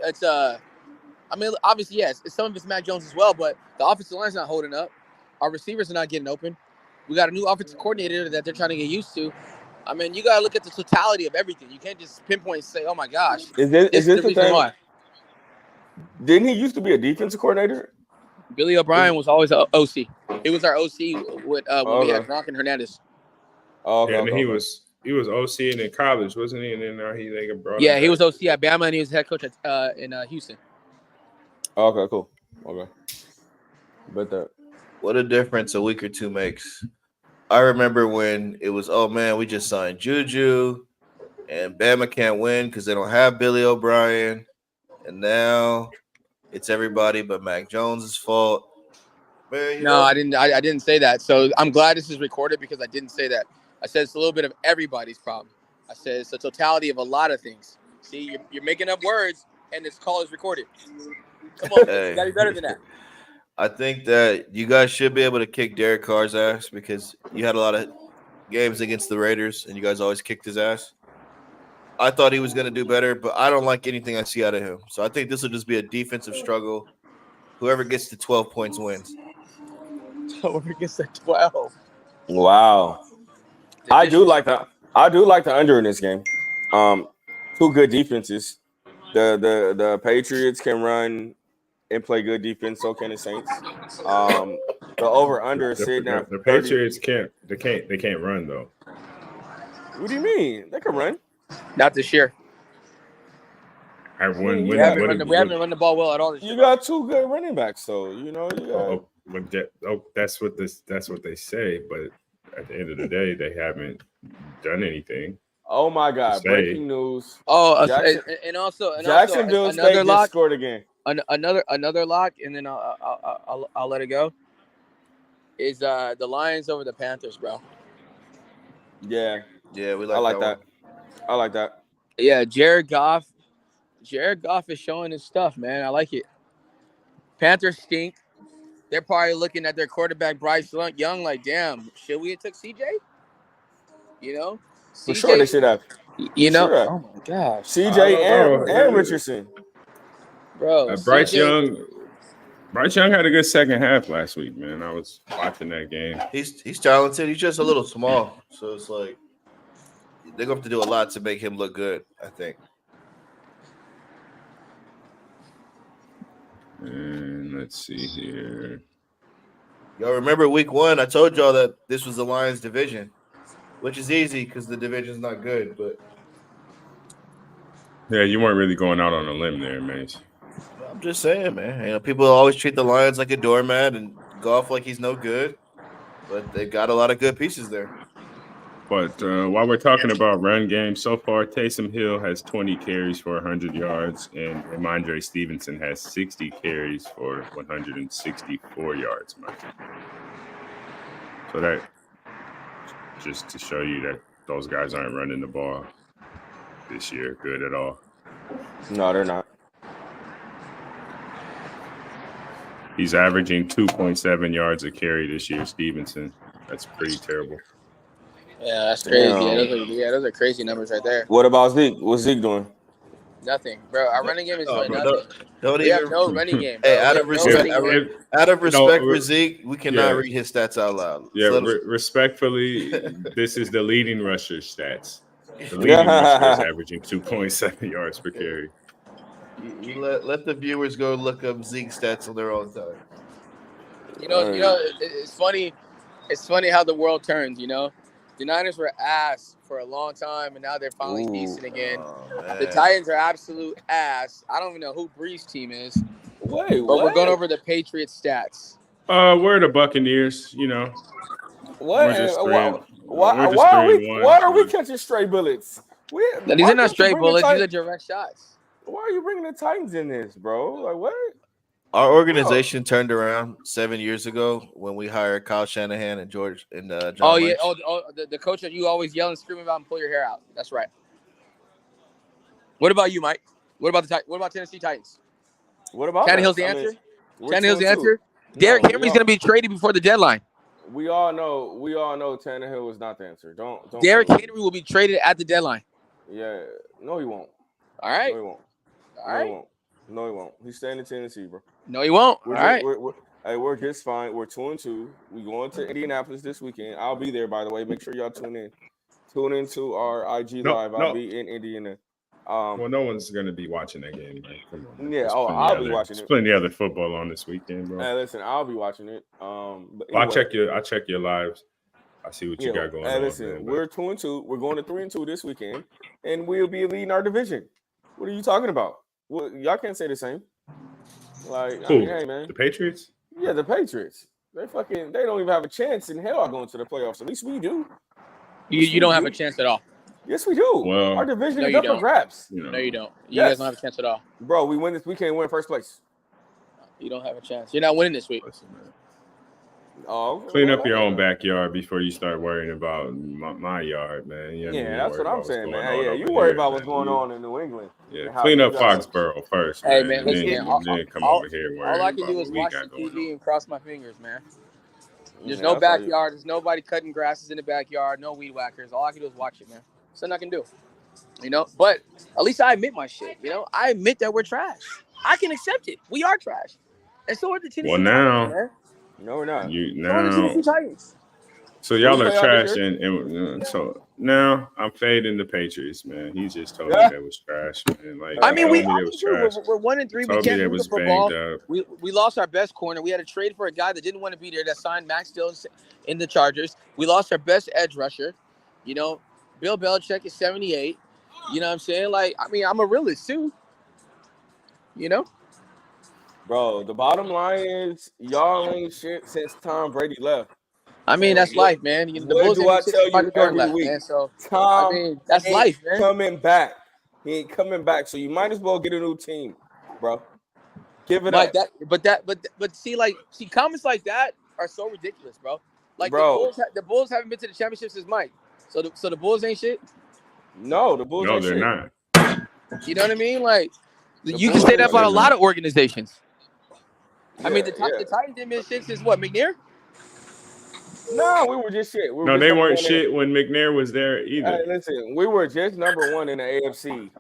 it's obviously yes, some of it's Mac Jones as well, but the offensive line's not holding up. Our receivers are not getting open. We got a new offensive coordinator that they're trying to get used to. I mean, you gotta look at the totality of everything. You can't just pinpoint and say, "Oh my gosh." Is this the reason why? Didn't he used to be a defensive coordinator? Billy O'Brien was always an OC. He was our OC with when we had Gronk and Hernandez. He was OC in college, wasn't he? And then they got brought. Yeah, he was OC at Bama, and he was head coach in Houston. Okay, cool. Okay, but what a difference a week or two makes. I remember when it was, oh man, we just signed Juju, and Bama can't win because they don't have Billy O'Brien, and now it's everybody but Mac Jones's fault. Man, I didn't say that. So I'm glad this is recorded because I didn't say that. I said it's a little bit of everybody's problem. I said it's a totality of a lot of things. See, you're making up words, and this call is recorded. Come on, Hey. you gotta be better than that. I think that you guys should be able to kick Derek Carr's ass because you had a lot of games against the Raiders and you guys always kicked his ass. I thought he was going to do better, but I don't like anything I see out of him. So I think this will just be a defensive struggle. Whoever gets to 12 points wins. Whoever gets to 12. Wow. I do like the under in this game. Two good defenses. The Patriots can run and play good defense. So can the Saints. The over under is sitting at the Patriots can't run though. What do you mean? They can run. Not this year. We haven't run the ball well at all this year. You got two good running backs, so you know you got. That's what they say, but at the end of the day, they haven't done anything. Oh my God! Breaking news. Oh, Jacksonville State another lock just scored again. Another lock, and then I'll let it go. Is the Lions over the Panthers, bro? Yeah, we I like that. I like that. Yeah, Jared Goff is showing his stuff, man. I like it. Panthers stink. They're probably looking at their quarterback Bryce Young like, damn, should we have took CJ? You know, for sure they should have. You know, sure. Oh my gosh, CJ and Richardson, bro. Bryce Young had a good second half last week, man. I was watching that game. He's talented. He's just a little small, so it's like they're going to have to do a lot to make him look good, I think. And let's see here. Y'all remember week 1? I told y'all that this was the Lions division, which is easy because the division's not good. But yeah, you weren't really going out on a limb there, man. I'm just saying, man. You know, people always treat the Lions like a doormat and Goff like he's no good, but they've got a lot of good pieces there. But while we're talking about run game, so far Taysom Hill has 20 carries for 100 yards, and Ramondre Stevenson has 60 carries for 164 yards. So that just to show you that those guys aren't running the ball this year good at all. No, they're not. He's averaging 2.7 yards a carry this year, Stevenson. That's pretty terrible. Yeah, that's crazy. Yeah, those are crazy numbers right there. What about Zeke? What's Zeke doing? Nothing, bro. Our running game is doing nothing. We have no running game. Hey, out of respect for Zeke, we cannot read his stats out loud. Yeah, respectfully, this is the leading rusher stats. The leading rusher is averaging 2.7 yards per carry. You let the viewers go look up Zeke stats on their own time. You know, it's funny. It's funny how the world turns. You know, the Niners were ass for a long time, and now they're finally decent again. The Titans are absolute ass. I don't even know who Brees' team is. Wait, but we're going over the Patriots stats. We're the Buccaneers. You know. What? Why are we catching stray bullets? These are not stray bullets. These are direct shots. Why are you bringing the Titans in this, bro? Like, what? Our organization turned around 7 years ago when we hired Kyle Shanahan and John Lynch. The coach that you always yell and scream about and pull your hair out. That's right. What about you, Mike? What about Tennessee Titans? What about Tannehill's the answer? Tannehill's the answer? Derrick Henry's going to be traded before the deadline. We all know Tannehill is not the answer. Don't Derrick Henry will be traded at the deadline. Yeah. No, he won't. All right. No, he won't. No, he won't. He's staying in Tennessee, bro. No, he won't. We're just fine. We're 2-2. We going to Indianapolis this weekend. I'll be there, by the way. Make sure y'all tune in. Tune into our IG live. I'll be in Indiana. Well, no one's gonna be watching that game, man. Come on. Yeah. I'll be watching it. There's plenty other football on this weekend, bro. Hey, listen, I'll be watching it. But anyway. I'll check your lives. I see what you got going on. Hey, listen, man, we're 2-2. We're going to 3-2 this weekend, and we'll be leading our division. What are you talking about? Well, y'all can't say the same. Like, cool. I mean, hey, man. The Patriots? Yeah, the Patriots. They don't even have a chance in hell of going to the playoffs. At least we do. You don't have a chance at all. Yes, we do. Well, our division is up for grabs. No, you don't. You guys don't have a chance at all. Bro, we win this weekend, win first place. You don't have a chance. You're not winning this week. Listen, man. Oh, clean up your own backyard before you start worrying about my yard, man. That's what I'm saying, man. Yeah, you worry about what's going on in New England. Yeah, clean up Foxborough first, Hey, man. man, listen, man. Then come over here All I worrying can about do what is we watch got the going TV on. and cross my fingers, man. There's no backyard. There's nobody cutting grasses in the backyard. No weed whackers. All I can do is watch it, man. That's nothing I can do. But at least I admit my shit. I admit that we're trash. I can accept it. We are trash. And so are the Tennessee Titans, man. No, we're not. So are the Tennessee Titans. So y'all are trash, and so now I'm fading the Patriots, man. He just told me that was trash, man. Like, I mean, we're 1-3. We can't move the football. We lost our best corner. We had to trade for a guy that didn't want to be there. That signed Max Dillon in the Chargers. We lost our best edge rusher. Bill Belichick is 78. You know what I'm saying? Like, I mean, I'm a realist too. Bro, the bottom line is y'all ain't shit since Tom Brady left. I mean, that's life, man. The Bulls do I tell you every week? Man, so Tom, I mean, that's life, man. Coming back. He ain't coming back. So you might as well get a new team, bro. Give it up. But see, comments like that are so ridiculous, bro. Like, bro, the Bulls haven't been to the championship since Mike. So the Bulls ain't shit. No, the Bulls. No, ain't they're shit. not. You know what I mean? Like, you can say that about a lot of organizations. I mean, the Titans didn't miss shit since what, McNair? No, we were just shit. They weren't shit when McNair was there either. Hey, listen, we were just number one in the AFC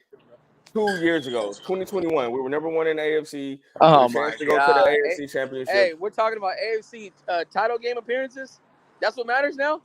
2 years ago, 2021. We were number one in the AFC. Oh, my God. To go to the AFC championship. Hey, we're talking about AFC title game appearances? That's what matters now?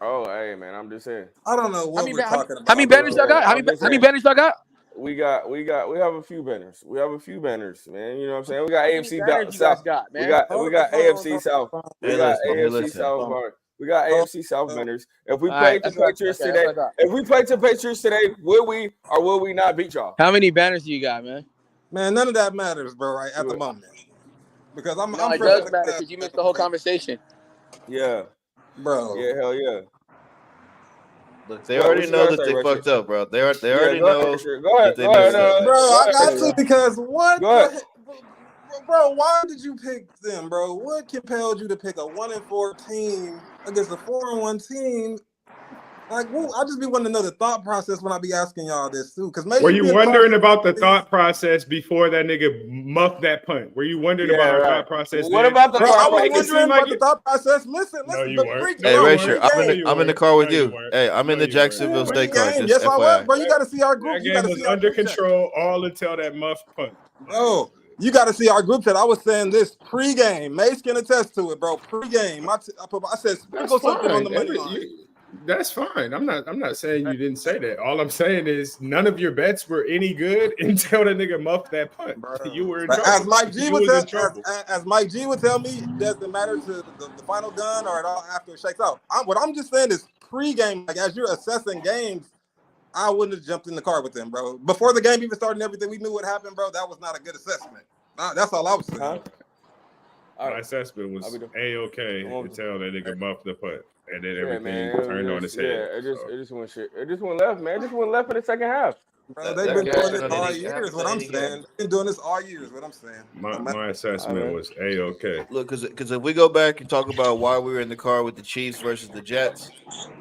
Oh, hey, man, I'm just saying. I don't know what we're talking about. How many banners y'all got? How many banners y'all got? We have a few banners. We have a few banners, man. You know what I'm saying? We got AFC South. We got AFC South. We got AFC South. We got AFC South banners. If we played the Patriots today, will we or will we not beat y'all? How many banners do you got, man? Man, none of that matters, bro. Right at the moment, because I'm. It does matter because you missed the whole conversation. Yeah, bro. Yeah, hell yeah. Look, they already know that they fucked up, bro. They already know. Go ahead, bro. I got to because what? Bro, why did you pick them, bro? What compelled you to pick a 1-4 team against a 4-1 team? Like, I just be wanting to know the thought process when I be asking y'all this too. Because were you wondering about the thought process before that nigga muffed that punt? Were you wondering about our thought process? What about the thought process? I was wondering about the thought process. Listen. No, you weren't. Hey, Rachel, I'm in the car with you. Hey, I'm in the Jacksonville State car. Yes, I was, bro. You got to see our group. That game was under control all until that muff punt. Bro, you got to see our group chat. I was saying this pregame. Mace can attest to it, bro. Pregame. I said sprinkle something on the money line. That's fine. I'm not saying you didn't say that. All I'm saying is none of your bets were any good until the nigga muffed that punt. Bro. You were in trouble. As Mike G would tell me, it doesn't matter to the final gun or at all after it shakes out. What I'm just saying is pregame, like as you're assessing games, I wouldn't have jumped in the car with them, bro. Before the game even started and everything, we knew what happened, bro. That was not a good assessment. That's all I was saying. My assessment was A-okay until that nigga muffed the punt. And then everything turned on its head. Yeah, it just went shit. It just went left, man. It just went left in the second half. Bro, they've been doing this all year is what I'm saying. They've been doing this all year is what I'm saying. My assessment was A-okay. Look, because if we go back and talk about why we were in the car with the Chiefs versus the Jets,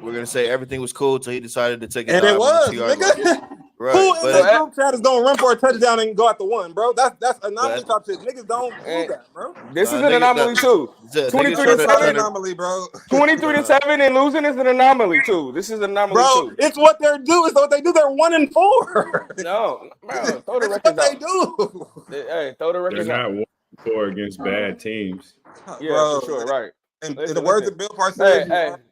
we're going to say everything was cool until he decided to take a dive. And it was, nigga. Right. Who in the group chat is going to run for a touchdown and go at the one, bro? That's anomaly type shit. Niggas don't do that, bro. This is an anomaly, too. 23-7 anomaly, bro. 23-7 and losing is an anomaly, too. This is an anomaly, too. It's what they do. It's what they do. They're 1-4. No, bro, throw the records out. They do. Hey, throw the records out. They're not 1-4 against bad teams. Yeah, bro, for sure, right. And in the words of Bill Parcells,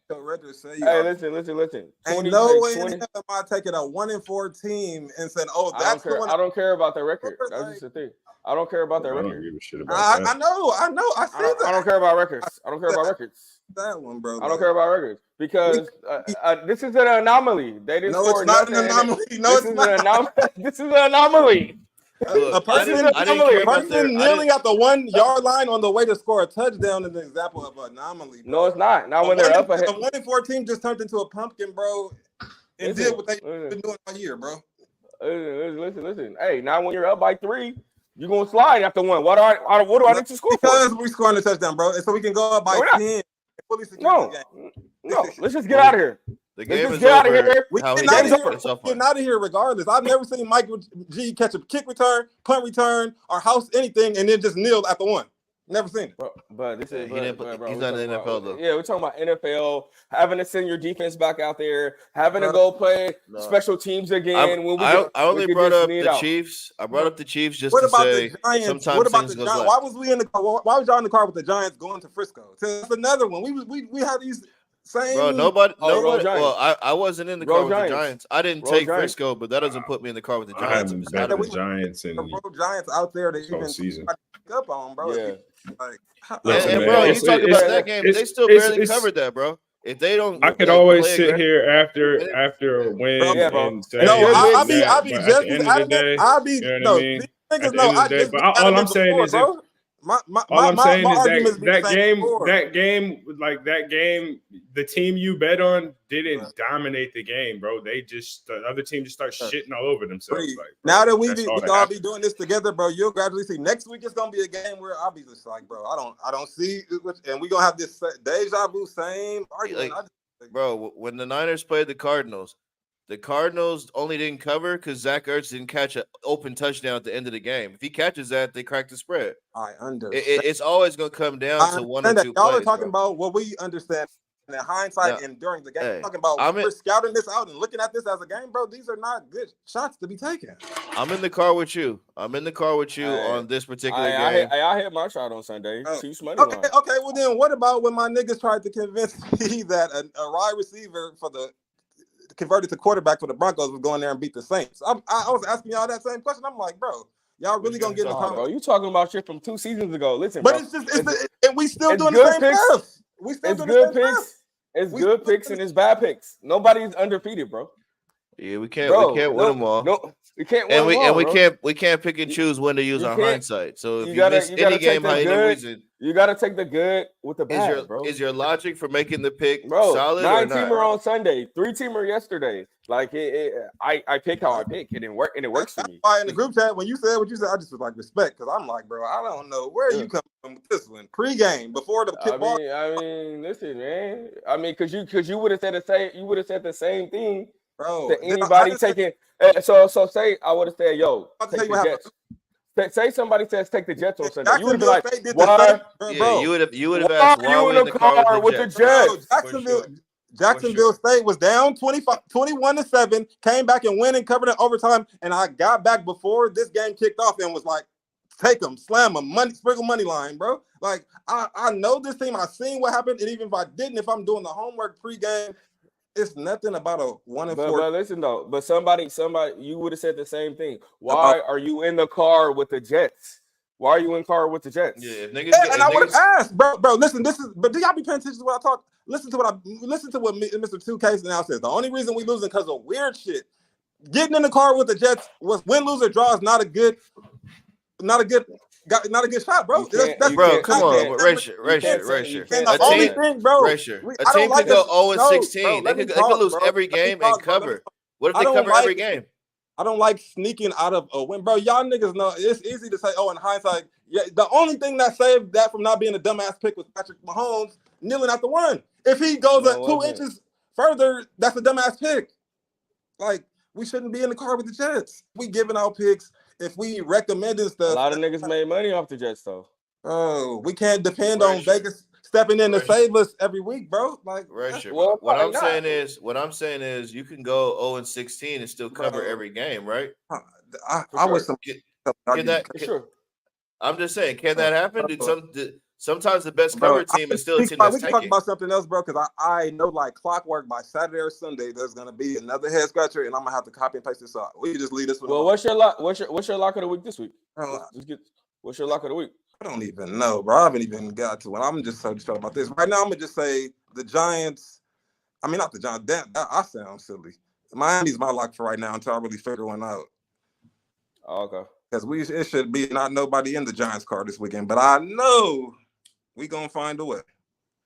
listen. Ain't no way in hell am I taking a 1-4 team and saying, "Oh, that's the one." I don't care about their record. That's just the thing. I don't care about their record. I don't give a shit about that. I know. I see that. I don't care about records. I don't care about records. That one, bro. I don't care about records because this is an anomaly. They didn't score nothing. No, it's not an anomaly. No, it's not. This is an anomaly. A person kneeling at the 1 yard line on the way to score a touchdown is an example of an anomaly. Bro. No, it's not. Not when they're up ahead. The 1-4 team just turned into a pumpkin, bro, and did what they've been doing all year, bro. Listen. Hey, now when you're up by 3, You're gonna slide after one. What do I need to score because for? we're scoring a touchdown, bro, and so we can go up by 10. Fully secure the game. No. Let's just get out of here. The game is get out of over. here. We How he getting gets out it. of here. Getting out of here regardless. I've never seen Michael G catch a kick return, punt return, or house anything, and then just kneel after one. Never seen it. But this is he's not in the NFL though. Yeah, we're talking about NFL, having to send your defense back out there, having to go play special teams again. I only brought up the Chiefs. I brought up the Chiefs just to say sometimes things goes left. Why was we in the car? Why was y'all in the car with the Giants going to Frisco? That's another one. We had these same. Bro, nobody. Giants. Well, I wasn't in the car with the Giants. I didn't take Giants. Frisco, but that doesn't put me in the car with the Giants. I haven't bet the Giants in the Giants out there that even season. Up on, bro. Yeah. Like, and bro, you talk about that game. They still barely covered that, bro. If they don't, I could always sit here after a win and say, I'll be just as adamant. I'll be no. These niggas know. All I'm saying is, all I'm saying is that game, the team you bet on didn't dominate the game, bro. They just the other team just start shitting all over themselves. Like, now that we all be doing this together, bro, you'll gradually see. Next week it's gonna be a game where I'll be just like, bro, I don't see, and we gonna have this deja vu same argument. Bro, when the Niners played the Cardinals only didn't cover because Zach Ertz didn't catch an open touchdown at the end of the game. If he catches that, they crack the spread. I understand. It's always going to come down to one or two y'all plays. Are talking about what we understand in hindsight and during the game. We're talking about we're scouting this out and looking at this as a game, bro. These are not good shots to be taken. I'm in the car with you. On this particular game. I hit my shot on Sunday. Chiefs money line. Okay. Well, then what about when my niggas tried to convince me that a wide receiver for the converted to quarterback for the Broncos was going there and beat the Saints? I was asking y'all that same question. I'm like, bro, y'all really gonna get in the car? Bro, you talking about shit from 2 seasons ago? Listen, but bro, and we still doing the same stuff. We still doing the same stuff. It's good picks and it's bad picks. Nobody's undefeated, bro. Yeah, we can't win them all. No, we can't win them all. And we can't pick and choose when to use our hindsight. So if you miss any game by any reason, you got to take the good with the bad, bro. Is your logic for making the pick solid? 9-teamer on Sunday, 3-teamer yesterday. Like I pick how I pick, and it works for me. In the group chat, when you said what you said, I just was like respect, because I'm like, bro, I don't know where you come from with this one. Pre-game before the kickball. I mean, listen, man. I mean, because you would have said the same thing, bro. To anybody taking. So say I would have said, yo, take the Jets. Say somebody says take the Jets on Sunday. You would be like, why? Yeah, you would have asked why you in the car with the Jets. Jacksonville State was down 21-7, came back and win and covered in overtime. And I got back before this game kicked off and was like, take them, slam them, sprinkle money line, bro. Like, I know this team. I've seen what happened. And even if I didn't, if I'm doing the homework pregame, it's nothing about a 1-4. But listen though, but somebody, you would have said the same thing. Why are you in the car with the Jets? Why are you in the car with the Jets? Yeah, and I would have asked, bro. Listen, but do y'all be paying attention to what I talk? Listen to what Mr. 2K now says. The only reason we losing because of weird shit. Getting in the car with the Jets was win, lose, or draw is not a good shot, bro. Bro, come on, Ratio. And the only thing, bro, a team could go 0-16. They could lose every game and cover. What if they cover every game? I don't like sneaking out of a win, bro. Y'all niggas know it's easy to say, in hindsight, yeah. The only thing that saved that from not being a dumbass pick was Patrick Mahomes kneeling at the one. If he goes 2 inches further, that's a dumbass pick. Like, we shouldn't be in the car with the Jets. We giving out picks. If we recommended stuff, a lot of niggas made money off the Jets, though. Oh, we can't depend on Vegas stepping in to save us every week, bro. Like, what I'm saying is, you can go 0-16 and still cover every game, right? I wish some. I'm just saying, can that happen? Sometimes the best cover team is still a team that's we can talk about something else, bro, because I know like clockwork by Saturday or Sunday there's gonna be another head scratcher, and I'm gonna have to copy and paste this out. We can just leave this one. Well, what's your lock of the week this week? What's your lock of the week? I don't even know, bro. I haven't even got to it. I'm just so distraught about this. Right now, I'm gonna just say the Giants. I mean, not the Giants. Damn, I sound silly. Miami's my lock for right now until I really figure one out. Oh, okay. Because it should be not nobody in the Giants car this weekend, but I know we gonna find a way.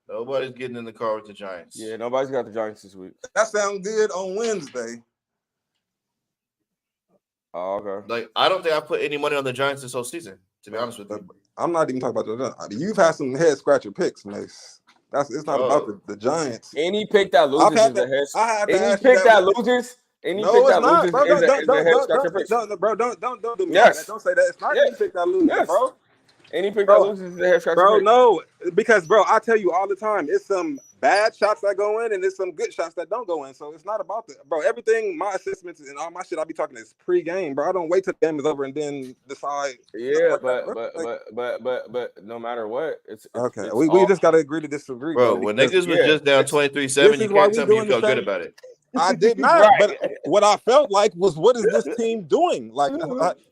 Nobody's getting in the car with the Giants. Yeah, nobody's got the Giants this week. That sounds good on Wednesday. Oh, okay. Like, I don't think I put any money on the Giants this whole season, to be honest with you. I'm not even talking about the. You've had some head scratcher picks, Mace. It's not about the Giants. Any pick that loses is a head. Any pick that loses. Any pick that loses is a head scratcher pick. Bro, don't do me. Yes. Don't say that. It's not any pick that loses, bro. Any pick that loses is a head scratcher bro, pick. No, because bro, I tell you all the time, it's some bad shots that go in and it's some good shots that don't go in. So it's not about the bro. Everything, my assessments and all my shit, I be talking is pre-game, bro. I don't wait till the game is over and then decide. Yeah, but no matter what, it's okay. It's we just gotta agree to disagree, bro. When niggas was just down 23-7, you can't tell me you felt good about it. I did not, Right. but what I felt like was, what is this team doing? Like,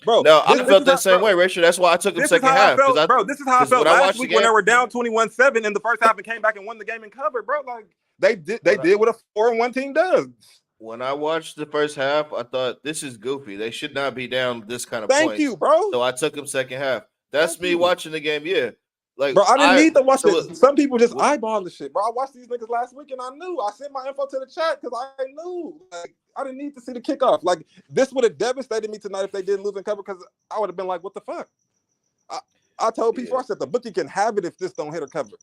bro. No, I felt that same way, Rachel. That's why I took them second half. Bro, this is how I felt last week when they were down 21-7 in the first half and came back and won the game and covered, bro. Like they did what a 4-1 team does. When I watched the first half, I thought this is goofy. They should not be down this kind of Thank you, bro. So I took them second half. That's me watching the game. Yeah. Like, bro, I didn't need to watch this. Some people just eyeball the shit, bro. I watched these niggas last week and I knew. I sent my info to the chat because I knew. Like, I didn't need to see the kickoff. Like, this would have devastated me tonight if they didn't lose and cover, because I would have been like, what the fuck? I told people, I said, the bookie can have it if this don't hit or cover.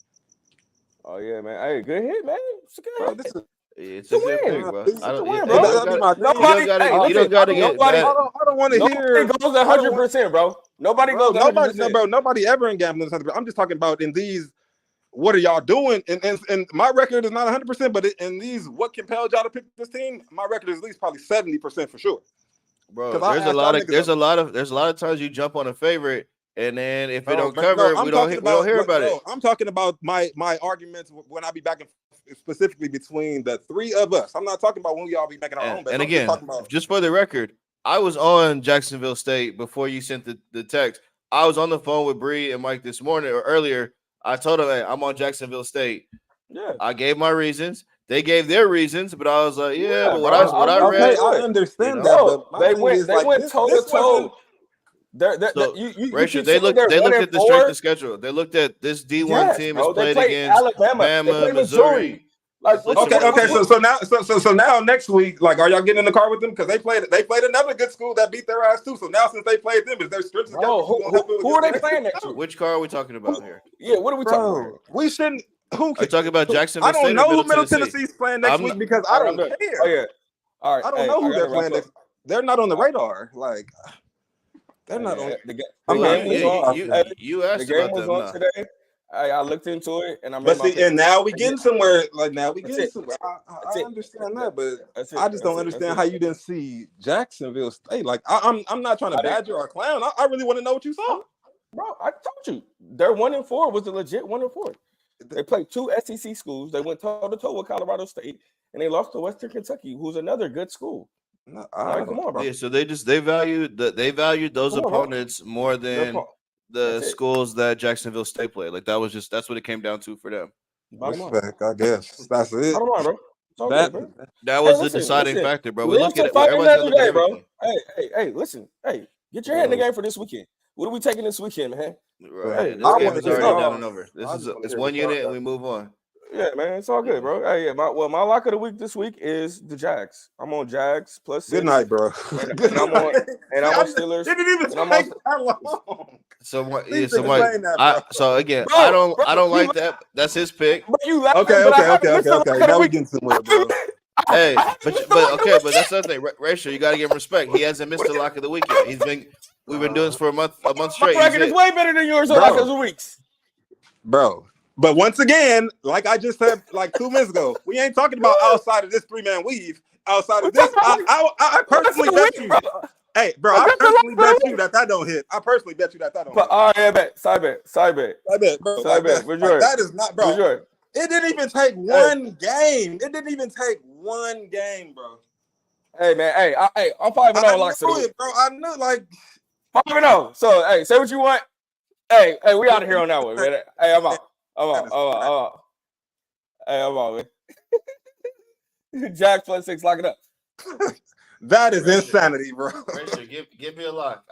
Oh, yeah, man. Hey, good hit, man. It's a good hit. Bro, it's a good thing, bro. It's a win, bro. Nobody, you don't got to get nobody. I don't want to hear. Nobody goes 100%, bro. Nobody goes 100%. Bro, nobody ever in gambling. I'm just talking about in these. What are y'all doing? And my record is not 100%, but in these, what compelled y'all to pick this team? My record is at least probably 70% for sure. Bro, there's a lot of times you jump on a favorite, and then if it don't cover, we don't hear about it. I'm talking about my arguments when I be back and specifically between the three of us. I'm not talking about when we all be making our own bets. And again, just for the record, I was on Jacksonville State before you sent the text. I was on the phone with Bree and Mike this morning or earlier. I told them, hey, I'm on Jacksonville State. Yeah. I gave my reasons. They gave their reasons, but I was like, but what I read. I understand that. But they went toe to toe. Rachel, they looked at the strength of schedule. They looked at this D1 team has played against Alabama, Missouri. Like, okay. So now next week, like, are y'all getting in the car with them? Because they played another good school that beat their ass too. So now since they played them, is their strength? Who are they playing next week? Which car are we talking about here? Yeah, what are we talking about? We shouldn't. Who are you talking about? Jacksonville State? I don't know who Middle Tennessee's playing next week because I don't care. Oh yeah. All right. I don't know who they're playing next. They're not on the radar. Like, they're not on. You asked about them today. I looked into it and and now we getting somewhere. Like, now we getting somewhere. I understand that, but I just don't understand how you didn't see Jacksonville State. Like, I'm not trying to badger or clown. I really want to know what you saw, bro. I told you their 1-4 was a legit 1-4. They played 2 SEC schools. They went toe to toe with Colorado State, and they lost to Western Kentucky, who's another good school. No, come on, bro. Yeah, so they valued those opponents more than the schools that Jacksonville State played. Like, that's what it came down to for them. Respect, I guess. That's it. I don't know, bro. That was the deciding factor, bro. We look at it. Day, bro. Hey, listen. Hey, get your head in the game for this weekend. What are we taking this weekend, man? Right. This game is already down and over. It's one unit and we move on. Yeah, man, it's all good, bro. Hey, yeah, my lock of the week this week is the Jags. I'm on Jags +6. Good night, bro. I'm on Steelers. Didn't even take that long. So again, I don't like that. That's his pick. Okay. Now we getting somewhere, bro. Hey, but that's the thing. Rachel, you got to give him respect. He hasn't missed the lock of the week yet. We've been doing this for a month straight. My record is way better than yours on lock of the weeks, bro. But once again, like I just said like 2 minutes ago, we ain't talking about outside of this 3-man weave. Outside of this, I personally bet you. Hey, bro, I personally bet you that don't hit. I personally bet you that don't hit. All right, I bet. Side bet, bro. Side bet. That is not, bro. It didn't even take one game. It didn't even take one game, bro. Hey, man. Hey, I'm 5-0 locks of the week. Bro, I knew, like 5-0. So, hey, say what you want. Hey, we out of here on that one, man. Hey, I'm out. Hey, I'm out, man. Jack +6, lock it up. That is insanity, bro. Rachel, give me a lock.